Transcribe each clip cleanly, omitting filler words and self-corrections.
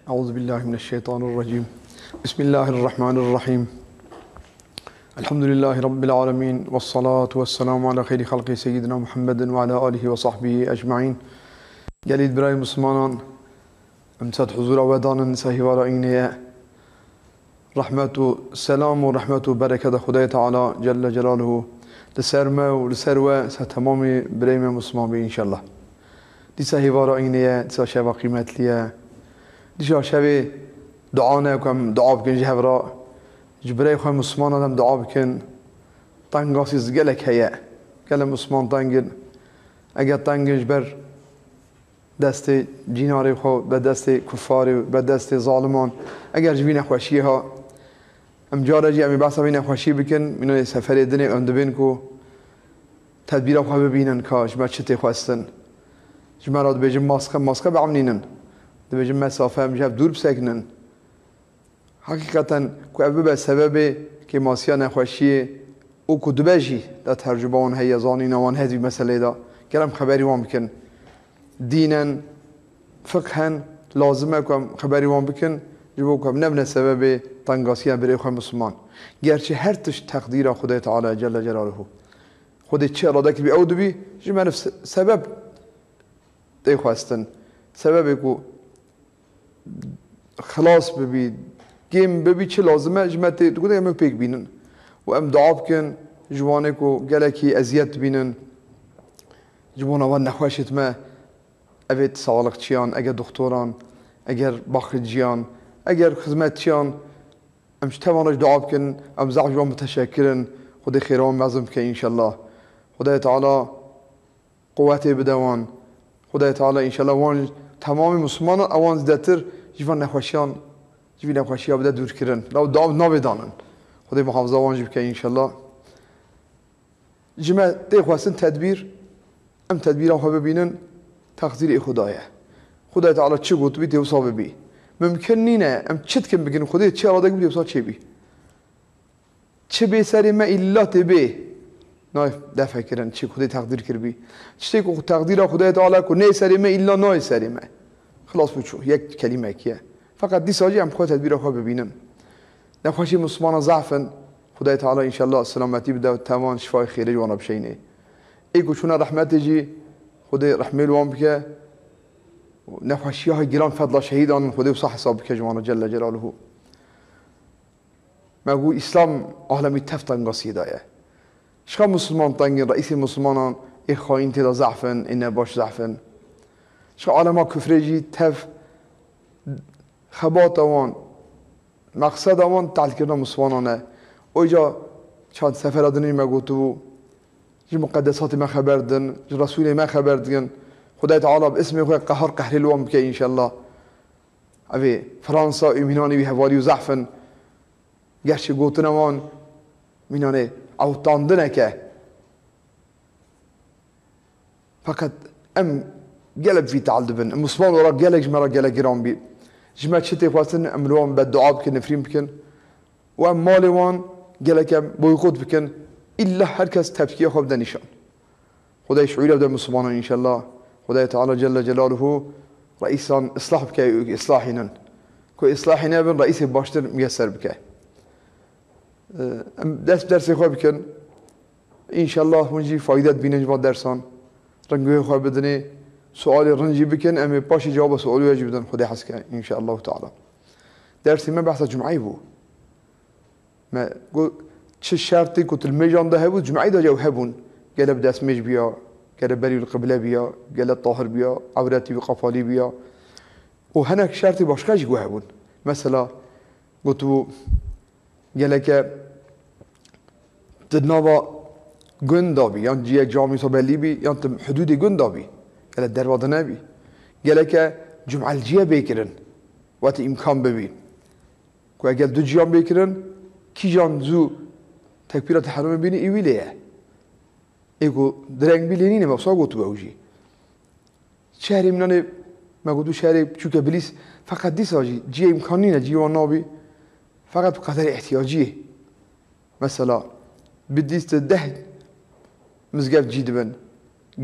أعوذ بالله من الشيطان الرجيم. بسم الله الرحمن الرحيم. الحمد لله رب العالمين، والصلاة والسلام على خير خلق سيدنا محمد وعلى آله وصحبه أجمعين. جليد براي مسلمان امساد حضور ودان سهيوارا إنيا رحمة السلام ورحمة وبركة خداي تعالى جل جلاله لسرمه ولسروه ستمامي براي مسلمان إن شاء الله. دي سهيوارا إنيا دي شبا قيمت ليا دي شبه دعانا وكم دعا بكن جهبرا جبريل خواه مسلمان آدم دعا بکن تنگاسیز گلک هیا گل مسلمان تنگل اگر تنگش بر دست جیناری خواه به دست کفاری به دست ظالمان اگر جوی نخوشی ها ام جارجی امی بحثا بی نخوشی بکن منو سفر دنی ام دبین کو تدبیر خواه ببینن که جمع چطه خواستن جمع را دبیجم ماسکه بعمنینن دبیجم مسافه مجب دور بسکنن حقیقتا که به سبب که ماسیا نخوشی او کدبجی در ترجمه آن هی زانی نوان هذی مسئله دا کلام خبری وام بکن دینا فقها لازمه کم خبری وام بکن جبو کم نبنه سبب تنگاسیان برای خود مسلمان گرچه هر تش تقدیر خدای تعالی جل جلاله خودی چه اراده که بی او دبی جمع نفس سبب دی خواستن سبب کو خلاص ببی گیم ببی چه لازمه جمعت دوگه ام پیک بینن و ام دعا بکن جوانه کو گلکی اذیت بینن جوان آوان نخوشت ما اوید سالقچیان اگر دکتران اگر باخرجیان اگر خدمتچیان امش توانش دعا بکن ام زع جوان متشکرن خدای خیران مزم که ان شاء الله خدای تعالی قوتی بدوان خدای تعالی ان شاء الله وان تمام مسلمانان اوان زدتر جوان نخوشیان جوی نخوشی ها بده دور کرن لو دام نبیدانن خدای محافظه وانجب که انشالله جمع دی خواستن تدبیر ام تدبیر ها ببینن تقدیر خدایه خدای تعالی چه گوت بی دیوسا ببی ممکن نینه ام چت کن بگین خدای چه اراده بی دیوسا چه بی چه بی سری ما ایلا تبی نایف دفع کرن چه خدای تقدیر کر بی چه که تقدیر خدای تعالی کو نه سری ما ایلا نای سری ما خلاص بچو یک کلمه کیه فقط دی ساجی هم خود تدبیر خواه ببینن نخوشی مسلمان ضعفن خدای تعالی انشالله سلامتی بده و تمام شفای خیره جوانا بشینه ایگو چونه رحمت جی خدای رحمه الوان بکه نخوشی های گران فضل شهیدان خدای صح حساب بکه جوانا جل جلاله مگو اسلام عالمی تفتن قصیده دایه شخص مسلمان تنگین رئیس مسلمانان ای خواهین تیدا ضعفن اینه باش ضعفن شخص عالما کفره جی تف خبات آوان مقصد آوان تعلیل کردن مسلمانانه اوجا چند سفر آدنی ما گوتو جی مقدسات ما خبر دن جی رسول ما خبر دن خدای تعالی باسم خود قهر قهر الوام بکه انشالله اوی فرانسا ایمینانی بی حوالی و زعفن گرچه گوتن آوان مینانه اوتاندنه که فقط ام قلب في تعلبن مسلمان ورا قلق جمرا قلق جرام بي جمع شتي خواستن املوان بالدعاء بكن نفرين بكن وام مالي وان قلق بويقود بكن الا هركز تبكيه خوب دنيشان خداي شعور بدا مسلمان ان شاء الله خداي تعالى جل جلاله رئيسا اصلاح بك اصلاحنا كو اصلاحنا بن رئيس باشتر ميسر بك درس خوب بكن ان شاء الله ونجي فايدة بينجوا درسان رنگوه خوب بدني سؤال رنجي بكن أمي باشي جواب سؤال يجب بدن خدي حسك إن شاء الله تعالى درسي ما بحث جمعي بو ما قل چه شرطي كنت الميجان ده هبو جمعي ده جو هبون قال بدأ اسميج بيا قال بري القبلة بيا قال الطاهر بيا عوراتي وقفالي بيا وهناك شرطي باشكاش جو هبون مثلا قلت بو قال لك تدنابا قندابي يعني جيه جامي صبالي بي يعني حدودي قندابي قال الدروازه نبي قال لك جمعه الجيه بيكرن وقت امكان ببي قال دو جيان بيكرن كي جان زو تكبيرات الحرم بيني ايويليه ايغو درنگ بيليني ما صاغو تو اوجي شهر منانه ما قلتو شهر چوك بليس فقط دي ساجي جي امكاني نه جي ونابي فقط بقدر احتياجيه مثلا بديست 10 مزقف جيدبن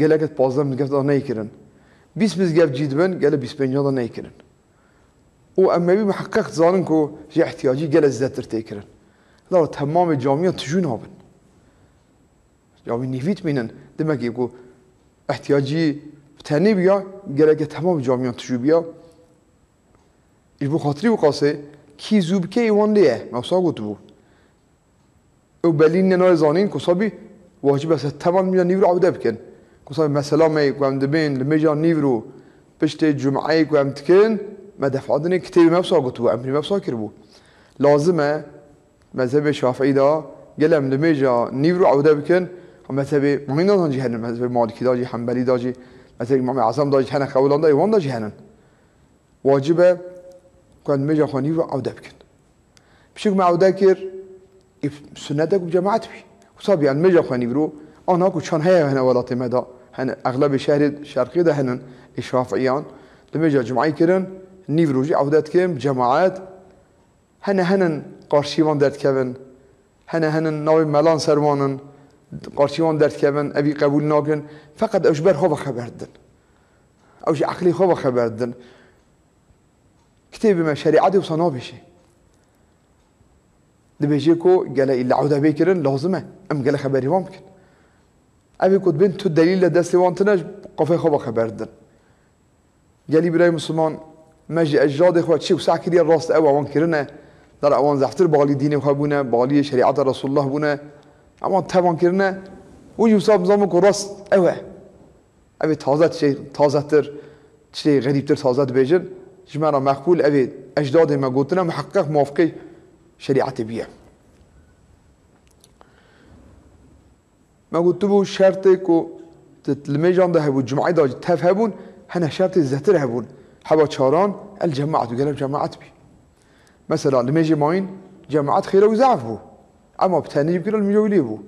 قال لك 15 مزقف دا نيكرن 20 مزقف جيدبن قال 25 دا نيكرن اما بي محقق زانن كو جي احتياجي جل زدتر تيكرن لا تمام جامعه تجون هابن يعني نيفيت منن دمك يقول احتياجي تاني بيا جل تمام جامعه تجو بيا يبو خاطري وقاسه كي زوبكي يوان ليه ما صاغوت بو او بلين نار زانين كصابي واجب بس 8 مليون نيفرو عوده بكن كصابي مثلا ما يقوم دبين لميجا نيفرو بشت الجمعه يقوم تكن ما دفعتني كتير ما صاغوت بو امري ما صاكر بو لازمه مذهب الشافعي دا قلم لميجا نيفرو عوده بكن مذهب مين دا جهنم مذهب مالكي دا جي حنبلي دا جي مذهب امام اعظم دا جهنم قولان دا يوان دا جهنم واجبه كان ميجا خاني عوده بكن بشيك ما عوده كير سنتك بجماعت بي وصاب يعني ميجا خاني برو انا كو كان هي هنا ولاتي مدا هنا اغلب الشهر الشرقي ده هنا الشافعيان لميجا جمعي كيرن نيفرو جي عودات كيم جماعات هنا قارشيوان درت كيفن هنا ناوي ملان سروانن قارشيوان درت كيفن ابي قبول ناكن فقط اجبر هو خبردن او جي عقلي هو خبردن كتاب ما شريعتي وصنع بشي دبيجيكو قال إلا عودة بيكرن لازمة أم قال خبري ممكن أبي كنت بنت الدليل لدست وانتناج قفي خبا خبردن قال لي براي مسلمان ماجي أجاد إخوات شي وساعة كريا الراس أوا وان كرنا در أوان زحتر بالي ديني وخابونا بالي شريعة رسول الله بونا أوان تبان كرنا ويجي وصاب نظامك راس أوا أبي تازت شيء تازتر شيء غريبتر تازت بيجن جماعة مقبول أبي أجدادي ما قلتنا محقق موافقي شريعة بيه ما قلت بو شرطك الميجان ده هبون جمعي دا تفهمون هنا شرط الزهتر هبون حبا شاران الجماعة وقال جماعة بي مثلا الميجي ماين جماعات خير وزعف بو اما بتاني بكرا الميجولي بو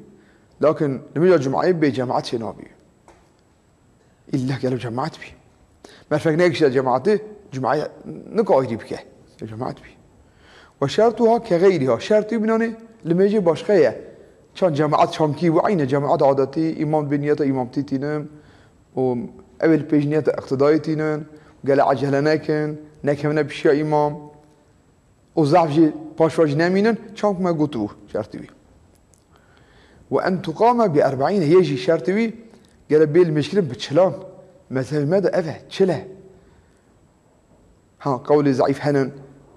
لكن الميجا جمعي بي جماعات شنابي إلا قالوا جماعة بي ما فقناكش جماعتي جمعي نقايدي بكه جماعة بي وشرطها كغيرها شرطي بنانه لما يجي باشخيه كان جماعات شانكي وعين جماعات عادتي امام بنيته امامتي تينم و اول بيجنيت اقتدائي تينن قال عجله نكمنا بشي امام وزعف جي باشواج نامينن كان ما قلتو شرطي وان تقام ب40 يجي شرطي قال بي المشكله بتشلان مثلا ماذا افه تشله ها قولي ضعيف هنن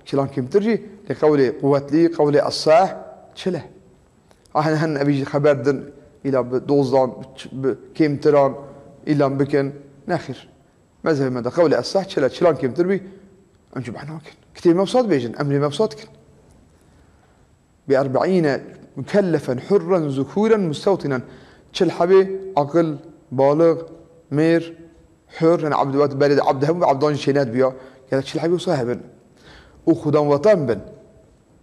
شلون كم ترجي لقولي قوة لي قولي الصاح شله هن أبي خبر دن إلى بدوزان كم تران إلى بكن ناخر ماذا ماذا قولي الصاح شله شلون كم تربي أنجب عناكن كتير مبسوط بيجن أمري مبسوطكن ب40 مكلفا حرا ذكورا مستوطنا شل حبي عقل بالغ مير حر أنا عبد وقت بلد عبد هم عبدان شينات بيا قالت شل حبي وصاحبن وخدام وطن بن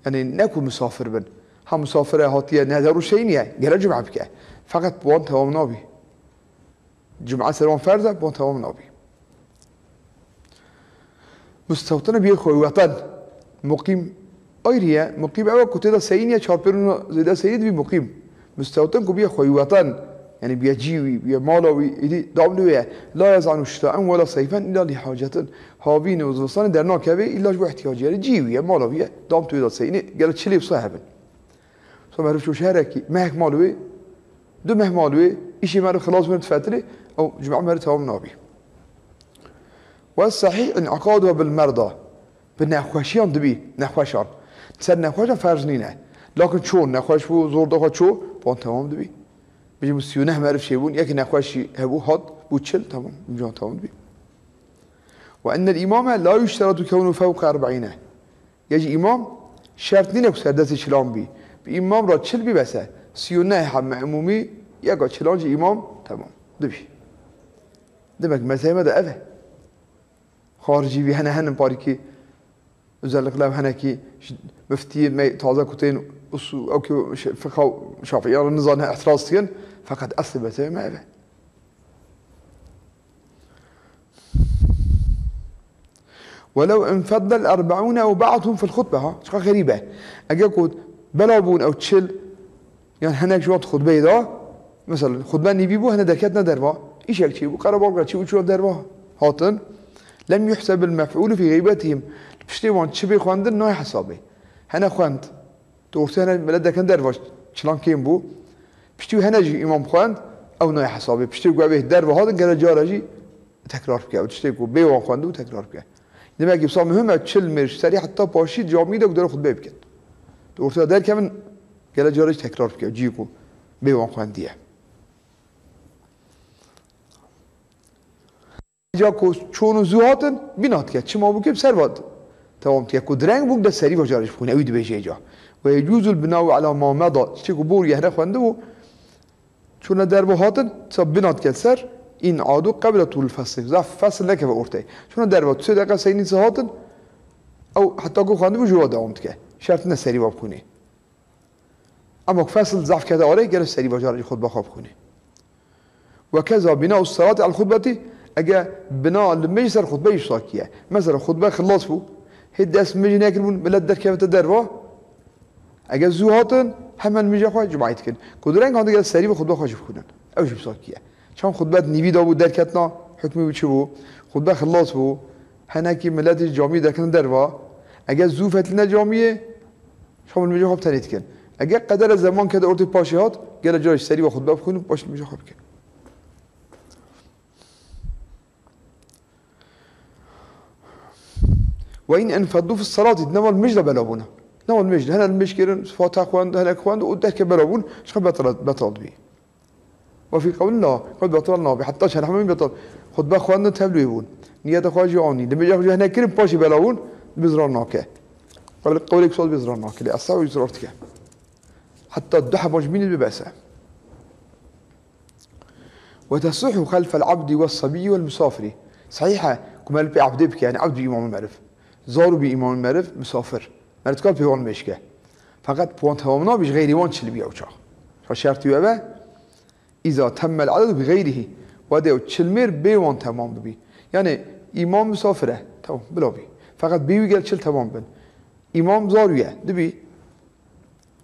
يعني نكو مسافر بن هم مسافر هاتيه نهدرو شينيه قال جمعه بك فقط بون توام نابي جمعه سرون فرض بون توام نابي مستوطن بيه خوي وطن مقيم ايريا مقيم او كتيدا سينيه چارپرون زيدا سيد بي مقيم مستوطن كو بيه خوي وطن يعني بيه جيوي بيه مالوي يدي دابلوه لا يزعن شتاء ولا صيفا الا لحاجه هاوین وزستان در ناکبه ایلاج با احتیاجی جیویه مالویه دام توی داد سینه گل چلی بصاحبن سو معرف شو شهرکی مهک مالوی دو مه مالوی ایشی معرف خلاص مرد فتره او جمع مرد تمام نابی والصحيح انعقادها بالمرضى بالنخوشيان دبي نخوشان سر نخوشان فرض نینه لكن شون نخوش بو زور دخواد شو بان تمام دبي بيجي مسيونه معرف شي بون يك نخوشي هبو هاد بو تشل تمام جان تمام دبي وأن الإمام لا يشترط كونه فوق 40 يجي إمام شرط نينك سردس شلام بي بإمام را تشل بي بسه 39 هم عمومي يقع شلانج إمام تمام دبي دمك مثلا ماذا أفه خارجي بي هنا باريكي وزلق لهم هنا كي مفتي ما تازه كتين أو كي فقه شافعي النظام اعتراض تين فقد أصل مثلا ما أفه ولو انفضل 40 أو بعضهم في الخطبة ها شقا غريبة أجاكود بلابون أو تشل يعني هناك شوط خطبة ده مثلا خطبة نبيبو هنا دركتنا دربا إيش يكتبوا قربوا قرشوا شو دربا هاتن لم يحسب المفعول في غيبتهم پشتی وان چی بخواندن نه حسابه هنه خواند دورته هنه ملت دکن در واش چلان کیم بو پشتی هنه جی امام خواند او نه حسابه پشتی گوه به در و هادن گره جارجی تکرار بکه و پشتی گوه به وان خواند و تکرار بکه demek ki bsa mühim e çil mirişleri hatta paşi camide gudara khutbe bikin. Ortada der kemin gele caraj tekrar bike ciku bevan xwendiye. Ja ko çonu zuhatın binat ke çima bu ke servat. Tamam ki ko dreng bu da seri vajaraj bune uyd bejeja. Ve yecuzul binau ala ma mada çiku bur yehre xwende bu çuna der bu hatın sab binat ke ser این عادو قبل طول الفصل زاف فصل لك في أورتي شنو دربت 3 دقيقة سيني ساعتن أو حتى أقول خاندي بجوا داومت كه شرط نسري بابكوني أما فصل زاف كذا أوري جل السري بجاري خطبة خابكوني وكذا بناء الصلاة على الخطبة أجا بناء المجلس الخطبة يشاكيه مثلا خطبة خلاص بو هيد اسم مجي ناكلون بلد كيف تدربه أجا زوهاتن همن مجي خواج جمعيت كن كدرين خاندي جل السري بخطبة خاج بكونن أو جب ساكيه شام خطبة نيفي دابو دركتنا حكمي بتشبو خطبة خلاص بو هناكي ملات الجامعة دركنا دروا اگر زوفت لنا جامعة شام المجا خب تنيت كن اگر قدر زمان كده أرتي باشيات قال جايش سري وخطبة بخون باش المجا خب كن وإن انفضوا في الصلاة نما المجد بلابونا نما المجد هنا المجد كيرن فاتح خواند هنا خواند ودرك بلابون شخب بطلت بيه وفي قول الله قد بطلنا حتى شرح من بطل خطبه خواندن تبلو يبون نيت خواجي آني لما جا هنا كريم باشي بلاون بزراناك قولك صوت بزراناك لأصلا ويزرارتك حتى الدحى مجمين ببأسه وتصح خلف العبد والصبي والمسافر صحيحة كما لبي عبد بك يعني عبد بإمام المعرف زارو بإمام المعرف مسافر مرت قال بيوان مشكه فقط بوان تمامنا بيش غير وان تشل بيا وشاخ فشرط يبقى إذا تم العدد بغيره وده تشلمير بيوان تمام ببي يعني إمام مسافره تمام بلا بي فقط بيوي قال تشل تمام بن إمام زاروية دبي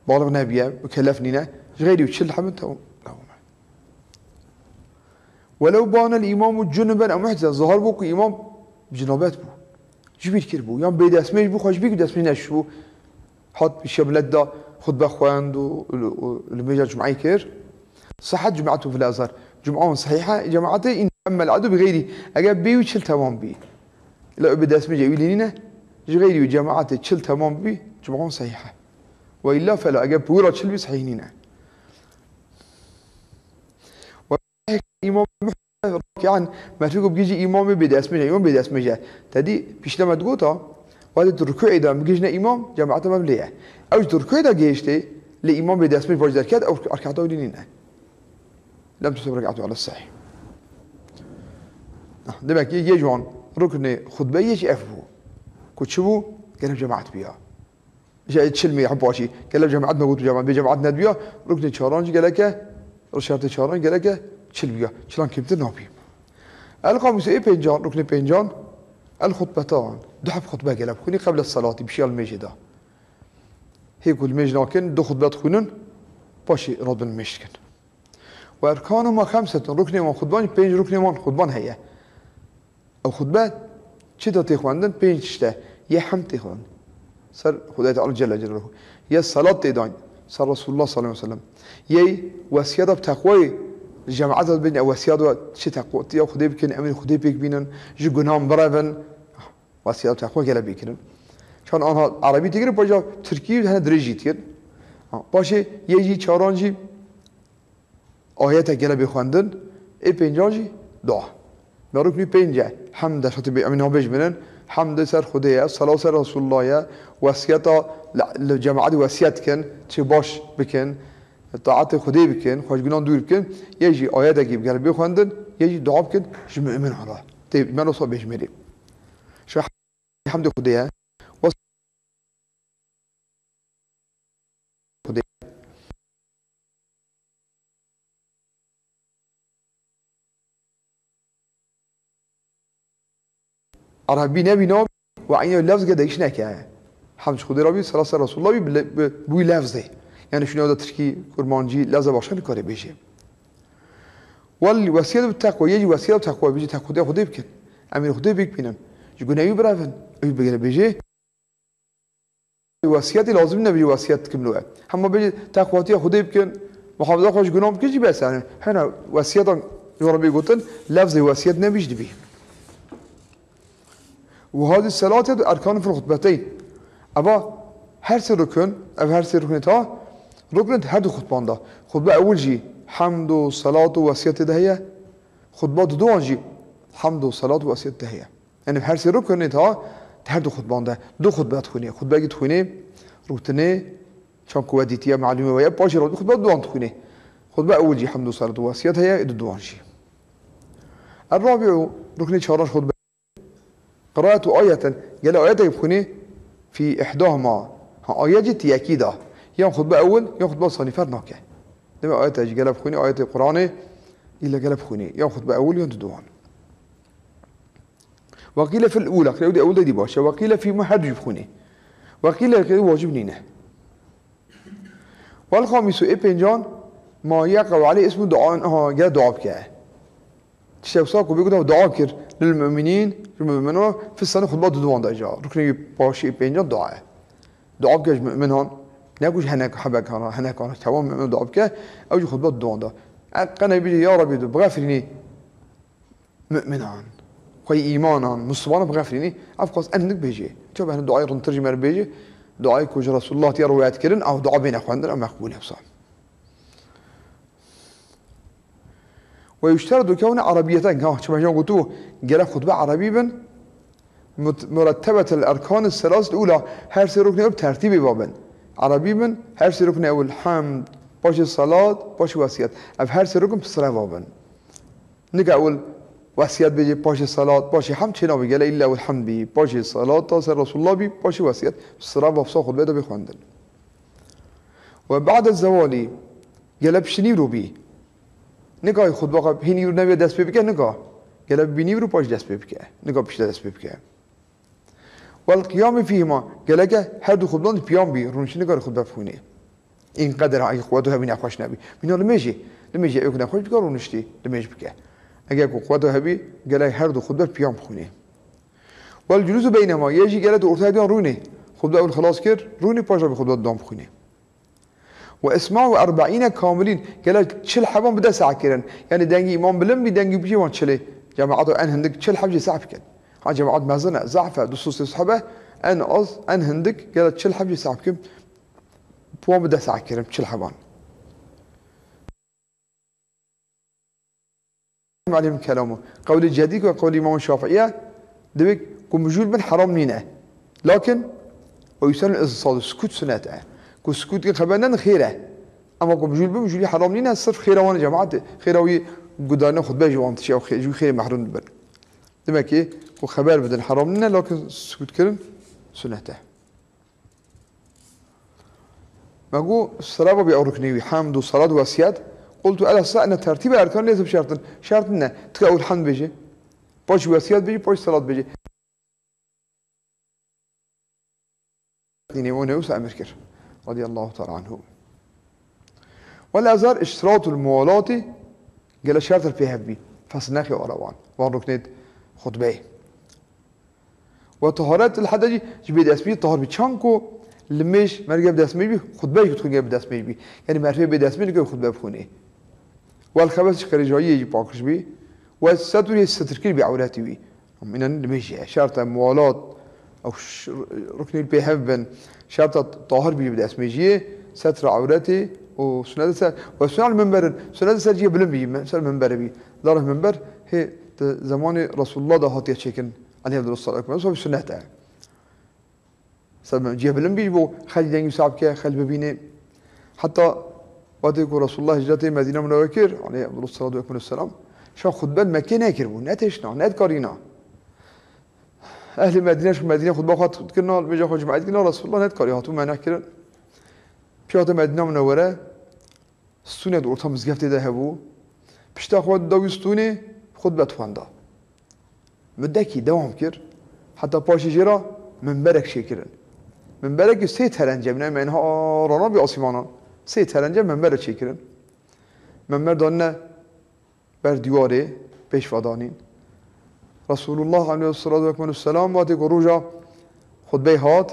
بالغ نبيه وكلفنينا غيري وتشل حمد تمام ولو بان الإمام جنبا أو محدثا ظهر بوك إمام بجنابات بو جبير كربو يعني بيد اسمه بو خاش بيك دسمي نشبو حط بشبلت دا خطبة خواند ولمجا جمعي كير صحت جماعته في الازهر جمعه صحيحه جماعته ان اما العدو بغيري اجاب بي وتشل تمام بي لا بدا اسمه جاي لينا غيري وجماعته تشل تمام بي جمعه صحيحه والا فلا اجاب بورا تشل بي صحيحين امام يعني ما تقول بيجي امام بدا اسمه جاي بدا اسمه جاي تدي بيش لما تقولها وهذا الركوع اذا بيجينا امام جماعته ممليه او الركوع اذا جيشتي لامام بدا اسمه فوج دركات او ركعته لينا لم تسب ركعته على الصحيح دمك يجون ركن خطبه يجي افبو كتشبو قال جماعه بيها جاي تشلمي حبوشي قال جماعه ما قلت جماعه بجماعه ندبيا ركن شارانج قال لك رشات شارانج قال لك تشلبيا شلون كيف تنوبي الخامس اي بنجان ركن بنجان الخطبتان دحب خطبه قال كوني قبل الصلاه بشي المجد هيك المجد لكن دو خطبات خونن باشي رد المشكن وأركانهما 5 ركن ما خطبان 5 ركن ما خطبان هي أو خطبات شتا تخواندن 5 شتا يا حم تخوان سر خدای تعالی جل جلاله يا صلاة تدان سر رسول الله صلى الله عليه وسلم يا وصية بتقوى جماعات بين وصية شتا تقوى يا خدای بكن أمين خدای بك بينن جو جنام برافن وصية بتقوى جل بيكن شان آنها عربي تقري باجا تركي هنا درجي تير باشه يجي چارانجي آیت گله بخواندن ای پنجاجی دعا مرکمی پنجه حمد شاطی به امین هاش منن حمد سر خدایه صلاة سر رسول الله وصیت لجماعت وصیت کن چه باش بکن طاعت خدای بکن خوشگنان دور بکن یجی آیت گله بخواندن یجی دعا بکن جمع من حالا طيب ما نوصل بجملي شو حمد خدایه عربي نبي نوم وعينه اللفظ قد ايش نكا حمد خدي ربي صلى الله عليه رسول الله بوي لفظه يعني شنو هذا تركي كرمانجي لفظ باشن كاري بيجي والوصيه بالتقوى يجي وصيه بالتقوى بيجي تقوى خدي بكن امين خدي بك بينن يقول ايوب برافن ايوب بيجي وصیتی لازم نبی وصیت کملوه هم بيجي تقواتي خدي بكن محافظه خوش گناه بكجي بس يعني هنا وصیت ربي قلتن لفظ وصیت نبيش دبي وهذه الصلاة أركان في الخطبتين أبا هر سر ركن أو هر سر ركن تا ركن هر دو خطبان ده خطبة أول جي حمد وصلاة ووصية ده هي خطبات دو جي حمد وصلاة ووصية ده هي يعني هر سر ركن تا هر دو خطبان ده دو خطبات تخوني خطبة جي تخوني روتني شان كواديتيا معلومة ويا باش رد خطبة دوان تخوني خطبة أول جي حمد وصلاة ووصية هي دوان جي الرابع ركن شارش خطبة قراءة آية قال آيات يبخوني في إحداهما آيات جتي أكيدة يوم خطبة أول يوم خطبة ثاني فرناكه لما آيات قال بخوني آيات القرآن إلا قال بخوني يوم خطبة أول يوم تدوان وقيل في الأولى قيل أول دي باشا وقيل في محد يبخوني وقيل واجب نينه والخامس إبنجان ما يقع عليه اسم دعاء قال دعاء بكاه تشوساكو بيقولوا دعاء كر للمؤمنين المؤمنون في السنة خطبات دوان دايجا ركني باشي بينجان دعاء دعاء بكاش منهن نقولش هناك حبك هناك أنا توام من دعاء بكاه أو خطبات دوان دا أنا بيجي يا ربي بغفرني مؤمنان خوي إيمانا مسلمان بغفرني أفقس أنك بيجي شوف أنا دعاء رنترجم بيجي دعاء كوج رسول الله تيار ويات كرن أو دعاء بين أخواننا مقبول بصح ويشترط كون عربيتين كما قلتوا قال خطبة عربي بن مرتبة الأركان الثلاث الأولى هر سي ركن بترتيب بابن عربي بن هر سي ركن أول حمد باش الصلاة باش وصية أف هر سي ركن بصلاة بابن نقا أول وصية بيجي باش الصلاة باش حمد شنا بيقال إلا أول حمد بي باش الصلاة تصير رسول الله بي باش وصية الصلاة بفصا خطبة ده بيخواندن وبعد الزوالي قال بشنيرو بي نگاه خطبه قب هی نیرو نبی دست بکه نگاه گله بینی رو پاش دست بکه نگاه پیش دست بکه والقيام فيهما گله که هر دو خطبان پیام بی رونش نگاه خطبه بخونه این قدر های قوته بین اخوش نبی بینه لمیجی ایک نخوش بکه رونشتی لمیج بکه اگر کو قوته بی گله هر دو خطبه پیام بخونه والجلوس بینهما یجی گله دو ارتای بیان رونه خطبه اول خلاص کرد رونی پاش رو خطبه دام بخونه واسمعوا 40 كاملين قال تشل حبان بدا ساعه كيرن يعني دنگي امام بلم بي دنگي بيجي وان تشلي جماعه ان هندك تشل حبجي ساعه كن ها جماعه مازنا زعفه دسوس صحبه ان اوز ان هندك قال تشل حبجي ساعه كم بوم بدا ساعه كيرن تشل حبان معلم كلامه قول الجديد وقول امام الشافعيه دبك كمجول من حرام نينه لكن ويسن الاصصاد سكوت سنته كسكوت خبرنا خيره اما كمجول بمجولي حرام نينه صرف خيره وانا جماعه خيروي قدانا خطبه جوانت شي او خير محروم بن دمك وخبر بدل حرام نينه لكن سكوت كرن سنته ماقو الصلاه بأركني حمد وصلاه وصيات قلت الا ان ترتيب الاركان لازم شرط انه تقول الحمد بيجي باش وصيات بيجي باش صلاه بيجي نيمونوس امركر رضي الله تعالى عنه والازهر اشتراط الموالاه قال شرط الفيهبي فصناخي وروان وركنت خطبه وطهارات الحدجي جبيد اسمي طهار بچانكو لمش مرجع بداسمي بي خطبه يدخل جاب بداسمي بي يعني معرفه بداسمي لقى خطبه بخونه والخبث خارجيه يجي باكش بي والستر يستركي بعوراتي بي من المشي شرط الموالاه او ركن البيهبن شرط طاهر بي بداسمي ستر عوراتي وسنة وسنة المنبر سنة سجيه بلم بي سنة المنبر بي دار المنبر هي زمان رسول الله ده هاتي تشيكن عليه الصلاة والسلام سو سنته سبب جيه بلم بي بو خلي دنيو صعب كه خلي ببينه حتى وقت يقول رسول الله هجرته مدينة منورة كير عليه الصلاة والسلام شو خطبة مكة نكربون نتشنا نتكارينا أهل المدينة شو مدينة خطبة خاط كنا بيجا خرج بعد كنا رسول الله نتكاري هاتو ما نكرن بيات مدينة منورة ستونة دورتها مزجفت ده هبو بشتا خود داوي ستونة خطبة تواندا مدكي دوام كير حتى باش جرا منبرك شكرن منبرك سيت هرنجة من منها رانا بأسمانا سيت هرنجة منبرك شكرن منبر دانا بر دیواره پیشوادانین رسول الله علیه الصلاة والسلام وقتی که روزا خطبه هات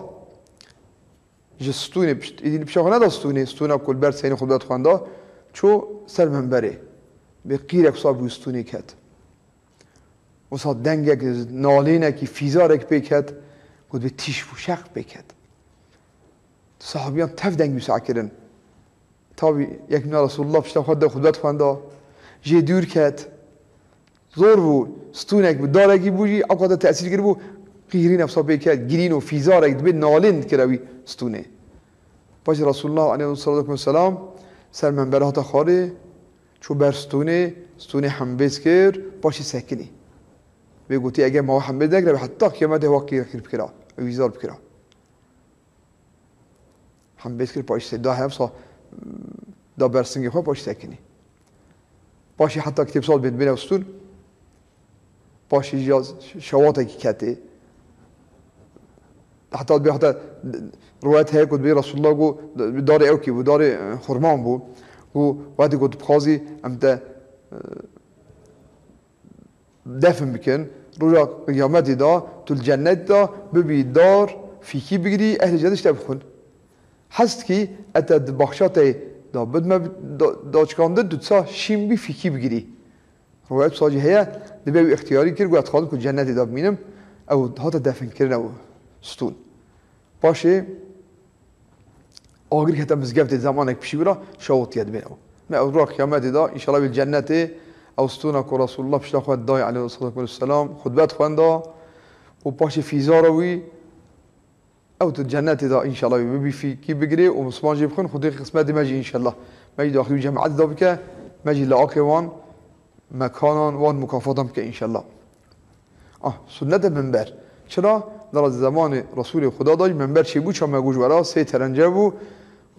جستونه ایدین بشاخ نداستونه ستونه کل برد سین خودت خوانده چو سر منبره به قیر اکسا بوستونه کد و صد دنگ نالینه کی فیزارک بکد گود به تیش و شق بکد صحابیان تف دنگ بسع کردن تابی یک من رسول الله بشتا خودت خوانده جه دور کد زور بو ستونک بود دارگی بودی اقاطع تأثیر کرد بو قیرین افسا بکد گرین و فیزارک دبی نالین کروی ستونه باش رسول الله علیه الصلاة والسلام سر منبره هات خاره چو بر ستونه حنبیز کرد باشی سکنی بگوتی اگه ما حنبیز نگره حتی قیامت هوا قیر بکره ویزار بکره حنبیز کرد باشی سکنی دا حفظا دا برسنگی خواه باشی سکنی باشی حتی کتیب سال بین بین ستون باشی جاز شواته کی کته حتی روایت هایی کد بی رسول الله گو دار اوکی بود دار خرمان بود گو وقتی کد بخوازی امتا دفن بکن رویا قیامتی دا تو الجنت دا ببی دار فیکی بگیری اهل جدش تبخون هست کی اتا بخشات دا بدم دا چکانده دوتسا شیم بی فیکی بگیری روایت ساجی هیا دبی اختیاری کرد گو اتخاذ کد جنتی دا بمینم او هاتا دفن کرن او ستون باشه آخری که تم مزگفت زمانك بشي ولا شوط يد بينه ما أوراق قيامات دا إن شاء الله بالجنة أو ستونك ورسول الله بشلا خد داي عليه الصلاة والسلام خطبات خواندا وباشي في زاروي أو الجنة دا إن شاء الله بيبي في كي بجري ومسمان جيب خن خدي قسمة ماجي إن شاء الله ماجي داخل جماعة دا بك ماجي لاقوان مكانا وان مكافاتهم بك إن شاء الله سنة منبر چرا در زمان رسول خدا داشت منبر چی بود چون مگوش ورا سه ترنجه بود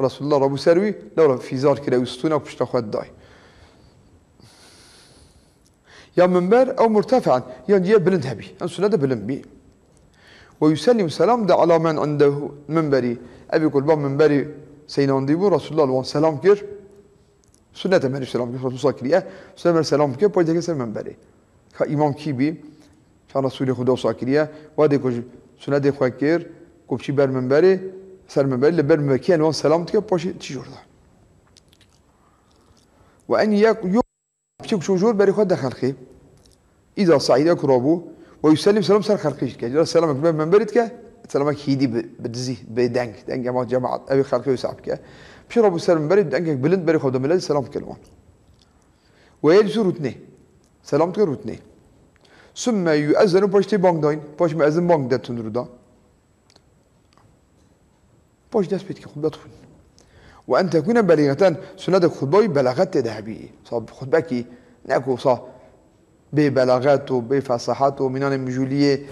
رسول الله ربو سروی لورا فیزار کرده استونه پشت خود دای یا منبر او مرتفعا يعني جيه بلند هبي ان سنه بلند بي ويسلم سلام ده على من عنده منبري ابي يقول باب منبري سينان ديبو رسول الله سلام كير سنه من سلام كير رسول الله سلام كير باید که منبري امام کی بی كان رسول خدا ساكريه وادي كوج سنه خو كير كوبشي بر منبري سر منبري لبر مكان وان سلام كير باشي تشجور ده وان يوم شجور بري خد دخل خي اذا صعيد كرابو ويسلم سلام سر خلقيش كجرا سلامك بر منبري تك سلامك هيدي بدزي بدنك ما جماعه ابي خلقي وسعب كه بشي ربو سر منبري دنك بلند بري خد ملل سلام كلمه ويجلس رتني سلام كير رتني ثم يؤذن باشتي بانك داين باش مأذن بانك ده تنردا باش دست بيت خطبة تخون وأن تكون بليغة سنة خطبة بلاغات ذهبية صاب خطبة ناكو صا ببلاغات وبفصاحات ومنان مجولية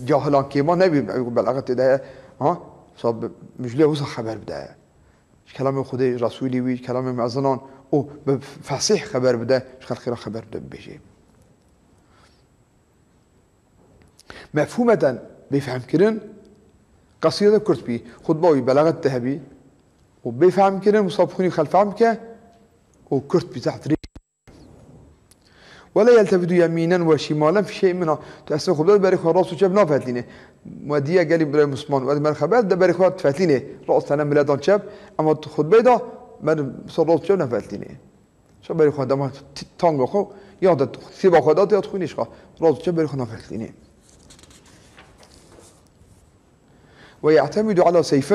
جاهلان كيما نبي بلاغات ده صاب مجولية وصا خبر بده كلام خدي رسولي وي كلام معزنان او بفصيح خبر بده شخل خير خبر بده بيجي مفهومة بيفهم كرن قصيدة كرتبي خطبة بلاغت ذهبي وبيفهم كرن مصابخوني خلف عمك وكرتبي تحت ريش ولا يلتفت يمينا وشمالا في شيء منها تأسف خطبة باريخ راسه شاب نافت لينه وديا قالي براي مسلمان وهذا ما الخبر ده باريخ تفت لينه راس انا ميلادان شاب اما خطبة ده من صار راسه شاب نافت لينه شو باريخ ده ما تانغ خو ياد سيبا خدات ياد خونيش خا راسه شاب باريخ نافت لينه ويعتمد على سيف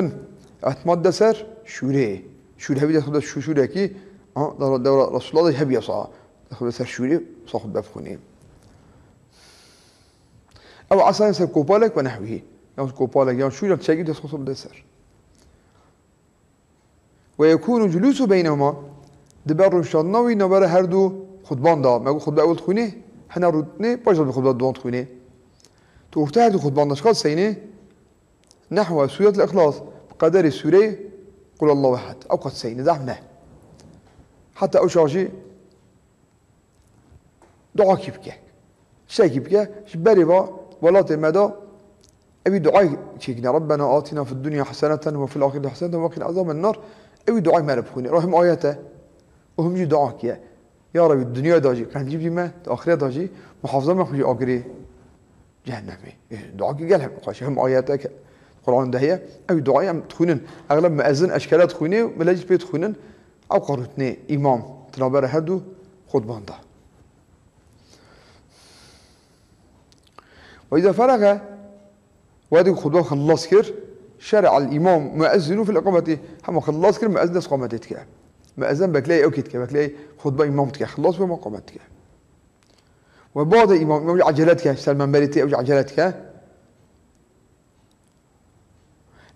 اعتماد سر شوره شوره هبي دخل شوره كي دور رسول الله هبي صا دخل سر شوره صاحب بفخوني او عصا سر كوبالك ونحوه يعني كوبالك يعني شوره تشاجي دخل سر ويكون جلوس بينهما دبر شانوي نبر هر دو خطبان دا ما خطبه اول خونه حنا رودني باش خطبه دوان خونه تو افتاد خطبان داشكال سينه نحو سورة الإخلاص بقدر سورة قل الله أحد أو قد سين زعمنا حتى أو شاجي دعاء كيبكي شيء كيبكي شبريبا ولا تمدا أبي دعاء كيكنا ربنا آتنا في الدنيا حسنة وفي الآخرة حسنة وقنا عذاب النار أبي دعاء ما نبخوني رحم آياته وهم جي دعاء كيا يا رب الدنيا داجي كان جيب ما الآخرة داجي محافظة ما خجي آخرة جهنمي دعاء كي قالهم قاش هم آياته قرآن ده هي أو دعاء أم تخونن أغلب مأذن أشكالات تخونه ملاجئ بيت تخونن أو قارتني إمام تنابر هدو خطبان ده. وإذا فرغ وادي خطبة خلص كر شرع الإمام مؤذن في الإقامة هم خلص كر مؤذن قامتك مأذن بكلاي أو كتك بكلاي خطبة إمامتك خلص وما قامتك وبعض إمام عجلتك سلمان بريتي أو عجلتك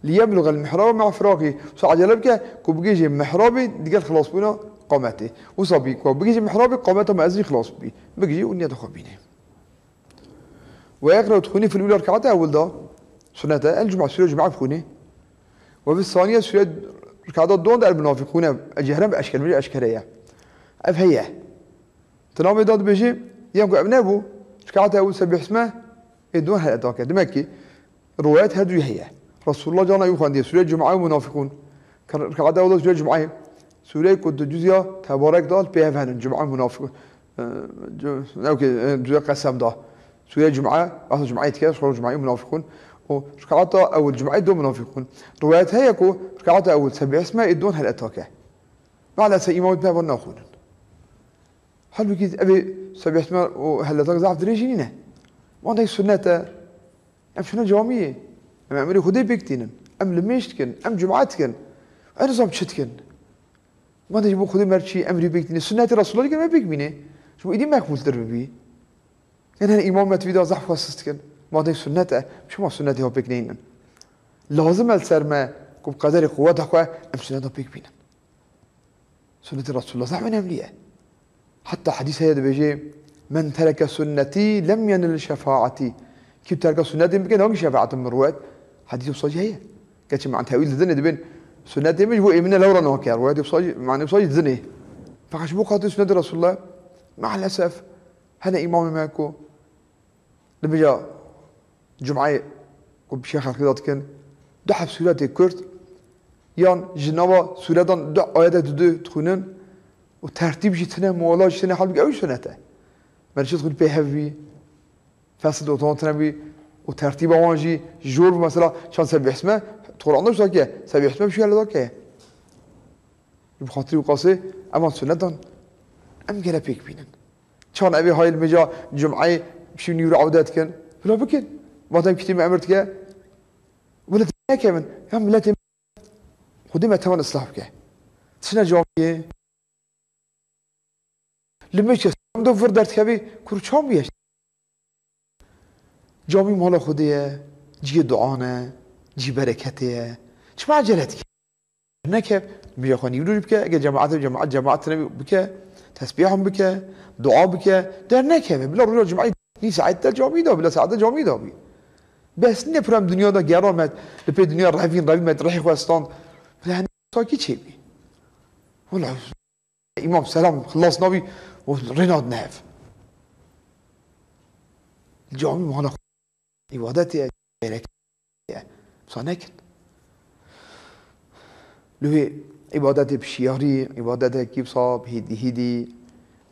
ليبلغ المحراب مع فراغه عجلتك كوبجيجي محرابي دقال خلاص بنا قامته وصبي كوبجيجي محرابي قامته مأذن خلاص بي بيجي ونيا تخبينه ويقرأ تخوني في الأولى ركعتها أول ده سنة الجمعة سورة الجمعة بخوني وفي الثانية سورة ركعتها دون ده المنافقون أجهرا بأشكال من أشكالية أفهيه تنام داد بيجي يمكن أبنابه ركعتها أول سبح اسمه يدون هالأداك دمكي روايات هدو هي رسول الله جانا يوخان دي سورة الجمعة ومنافقون ركعتها أول سورة الجمعة سورة كنت جزية تبارك دال بيها فهن الجمعة منافقون جزية قسم ده سورة الجمعة أصل جمعة كذا سورة الجمعة منافقون وركعتها أول جمعة دون منافقون روايات هيكو ركعتها أول سبع اسماء يدون هالأتاكة ما على سيئمات بها والناخون هل بكيت أبي سبع اسماء وهالأتاكة ضعف دريجينينا ما عندك سنة أم سنة جوامية أم أمري خدي بيكتين أم لميشتكن أم جمعتكن أنا نظام شتكن ما عندك بو خدي مرشي أمري بيكتين سنة رسول الله ما بيك مينه شو إيدي ما يكمل دربي كان هنا إمام ما تفيده ضعف واسستكن ما عندك سنة مش ما سنة هو بيكنين لازم السر ما كوب قدر قوته خو أم سنة بيك بينا سنة رسول الله صح من أمليه حتى حديث هذا بيجي من ترك سنتي لم ينل شفاعتي كيف ترك سنتي يمكن هو شفاعة من رواد حديث بصاجي هي كاتش مع تأويل الذن دبن سنتي مش هو من لورا نوكر رواد بصاجي معنى بصاجي الذن فخش بو قاتل سنة رسول الله مع الأسف هنا إمام ماكو لما جاء جمعة وبشيخ الخيرات كان دحب سورة كرد يان جنابا سورة دع آيات دو تخونن وترتيب جتنا مولا جتنا حال بيجي سنته مرشد تقول بيهفي فاسد وطن تنبي وترتيب وانجي جور مثلا شان سبع اسمه تقول عنده شو كيه سبع اسمه بشو هلا كيه بخاطري وقاسي أما سنة أم جل بيك بينن كان أبي هاي المجا جمعة بشو نيور عودات كان ولا بكن ما تم كتير ما أمرتك ولا تناك من هم لا تم خدمة تمن إصلاح بك سنة جامعية لما يشوف دو فردرت كبي كرچام بيش جامعي مالا خوديه جي دعانه جي بركته چه عجلتك نكب بيجا خاني يقولوا بك اگه جماعت بك تسبيحهم بك دعاء بك در نكب بلا روح جمعي ني ساعت جامعي دا بلا ساعت جامعي دا بي بس نفرم دنيا دا گرامت لپی دنیا رفين مت رحي خوستان بلا ساكي چي بي والله امام سلام خلصنا بي وريناد نهف الجامعي مالا عبادتي غيرك صانك لو عبادتي بشياري عبادتي كيف صاب هيدي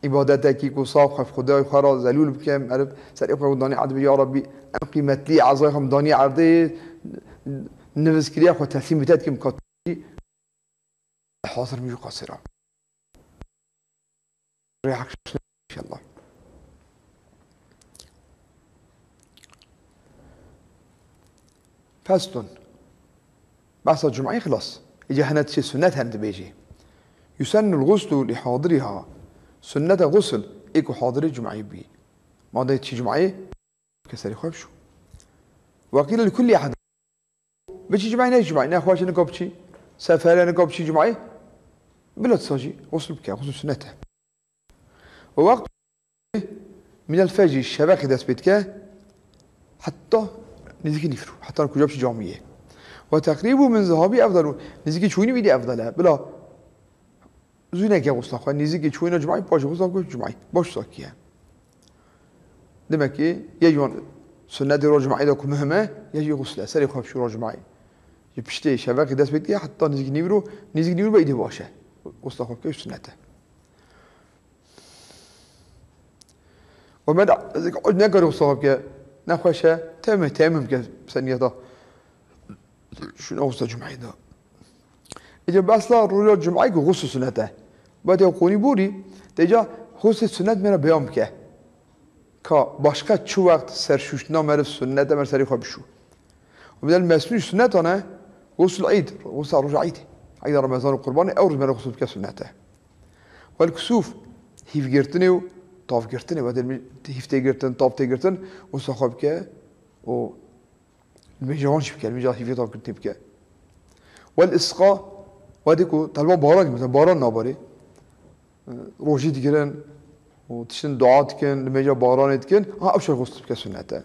عبادتي كيف صاب خف خداي خرا زلول بكم عرب سري خو داني عد يا ربي ام قيمت لي عزاهم داني عرضي نفس كريا خو تسليم بتاعتكم كاتي حاضر ميجو قاصره ريحك ان شاء الله فاستون بعد الجمعة خلاص إجا هنات شي سنة هنت بيجي يسن الغسل لحاضرها سنة غسل إيكو حاضر الجمعة بي ما ضيت شي جمعة كسري خوبشو وقيل لكل أحد بيجي جمعة ناي جمعة ناخواش نقابشي سفر نقابشي جمعة بلا تصاجي غسل بكا غسل سنته ووقت من الفجر الشباك داس بيتكا حتى نزيكي نفرو حتى نكو جابش جامعية وتقريبه من ذهابي أفضل نزيكي شويني بيدي أفضله بلا زوينة كي غسل أخوان نزيكي شوينة جمعي باش غسل أخوان جمعي باش ساكيها دمكي يجون سنة دي رو جمعي داكو مهمة يجي غسله سري خواب شو رو جمعي يبشتي شباك داس بيتكا حتى نزيكي نفرو بيدي باشه غسل أخوان كيش سنته ومن عدنا قروا صاحب كه نخوشه تمام كه سنيته شنو غسل جمعه ده اجا بس لا روز جمعه غسل سنته بعد يقوني بوري تجا غسل سنت میره بیان که başka çu vakt serşuşna merif sünnete mer seri xabşu. و بدل مسنون سنت انا غسل عيد غسل رجع عيد عيد رمضان القرباني اورز من غسل بك سنته والكسوف هيف جرتني و طاف جرتني بدل هيف تيجرتن طاف تيجرتن غسل خبك و المجانش بك المجان هيف طاف جرتني بك والاسقاء وديكو طلبا باران مثلا باران ناباري روجي ديگرن و تشن دعات كن المجا باران كن ابشر غسل بك سنته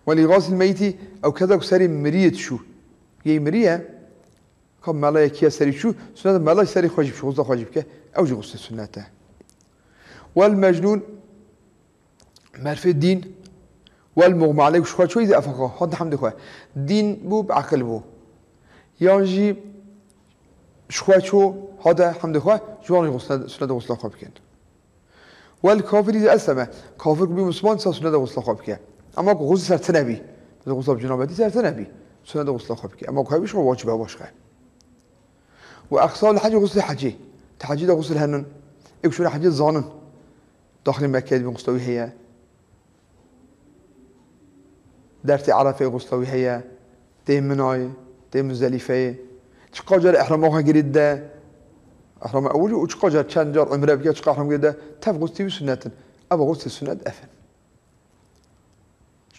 ولغاز الميت او كذا سري مريت شو يي مريه كم ملاي كي سري شو سنه ملاي سري خواجب شو غسل خواجب كه او جو غسل سنته والمجنون معرفه الدين والمغمى عليه شو اذا افقه هذا حمد اخوه دين بو بعقل بو يانجي شو هذا حمد اخوه جوان غسل سنه غسل خواجب كن والكافر اذا اسلم كافر بي مسلمان سنه غسل خواجب كه اما غسل سرتنبی غسل جنابتی سرتنبی سنت غسل خواب که اما کاویش رو واجبه باشه و اقصال الحج غسل حجی تحجی ده غسل هنن اكشون حجی زانن داخل مکه بغسلوی هي درت عرفه غسلوی هي تیم منای تیم مزدلفه چقدر جار احرام ها گرید ده احرام اولی و چقدر جار چند جار عمره بگه چقدر احرام گرید ده تف غسلی سنتن ابا غسل سنت افن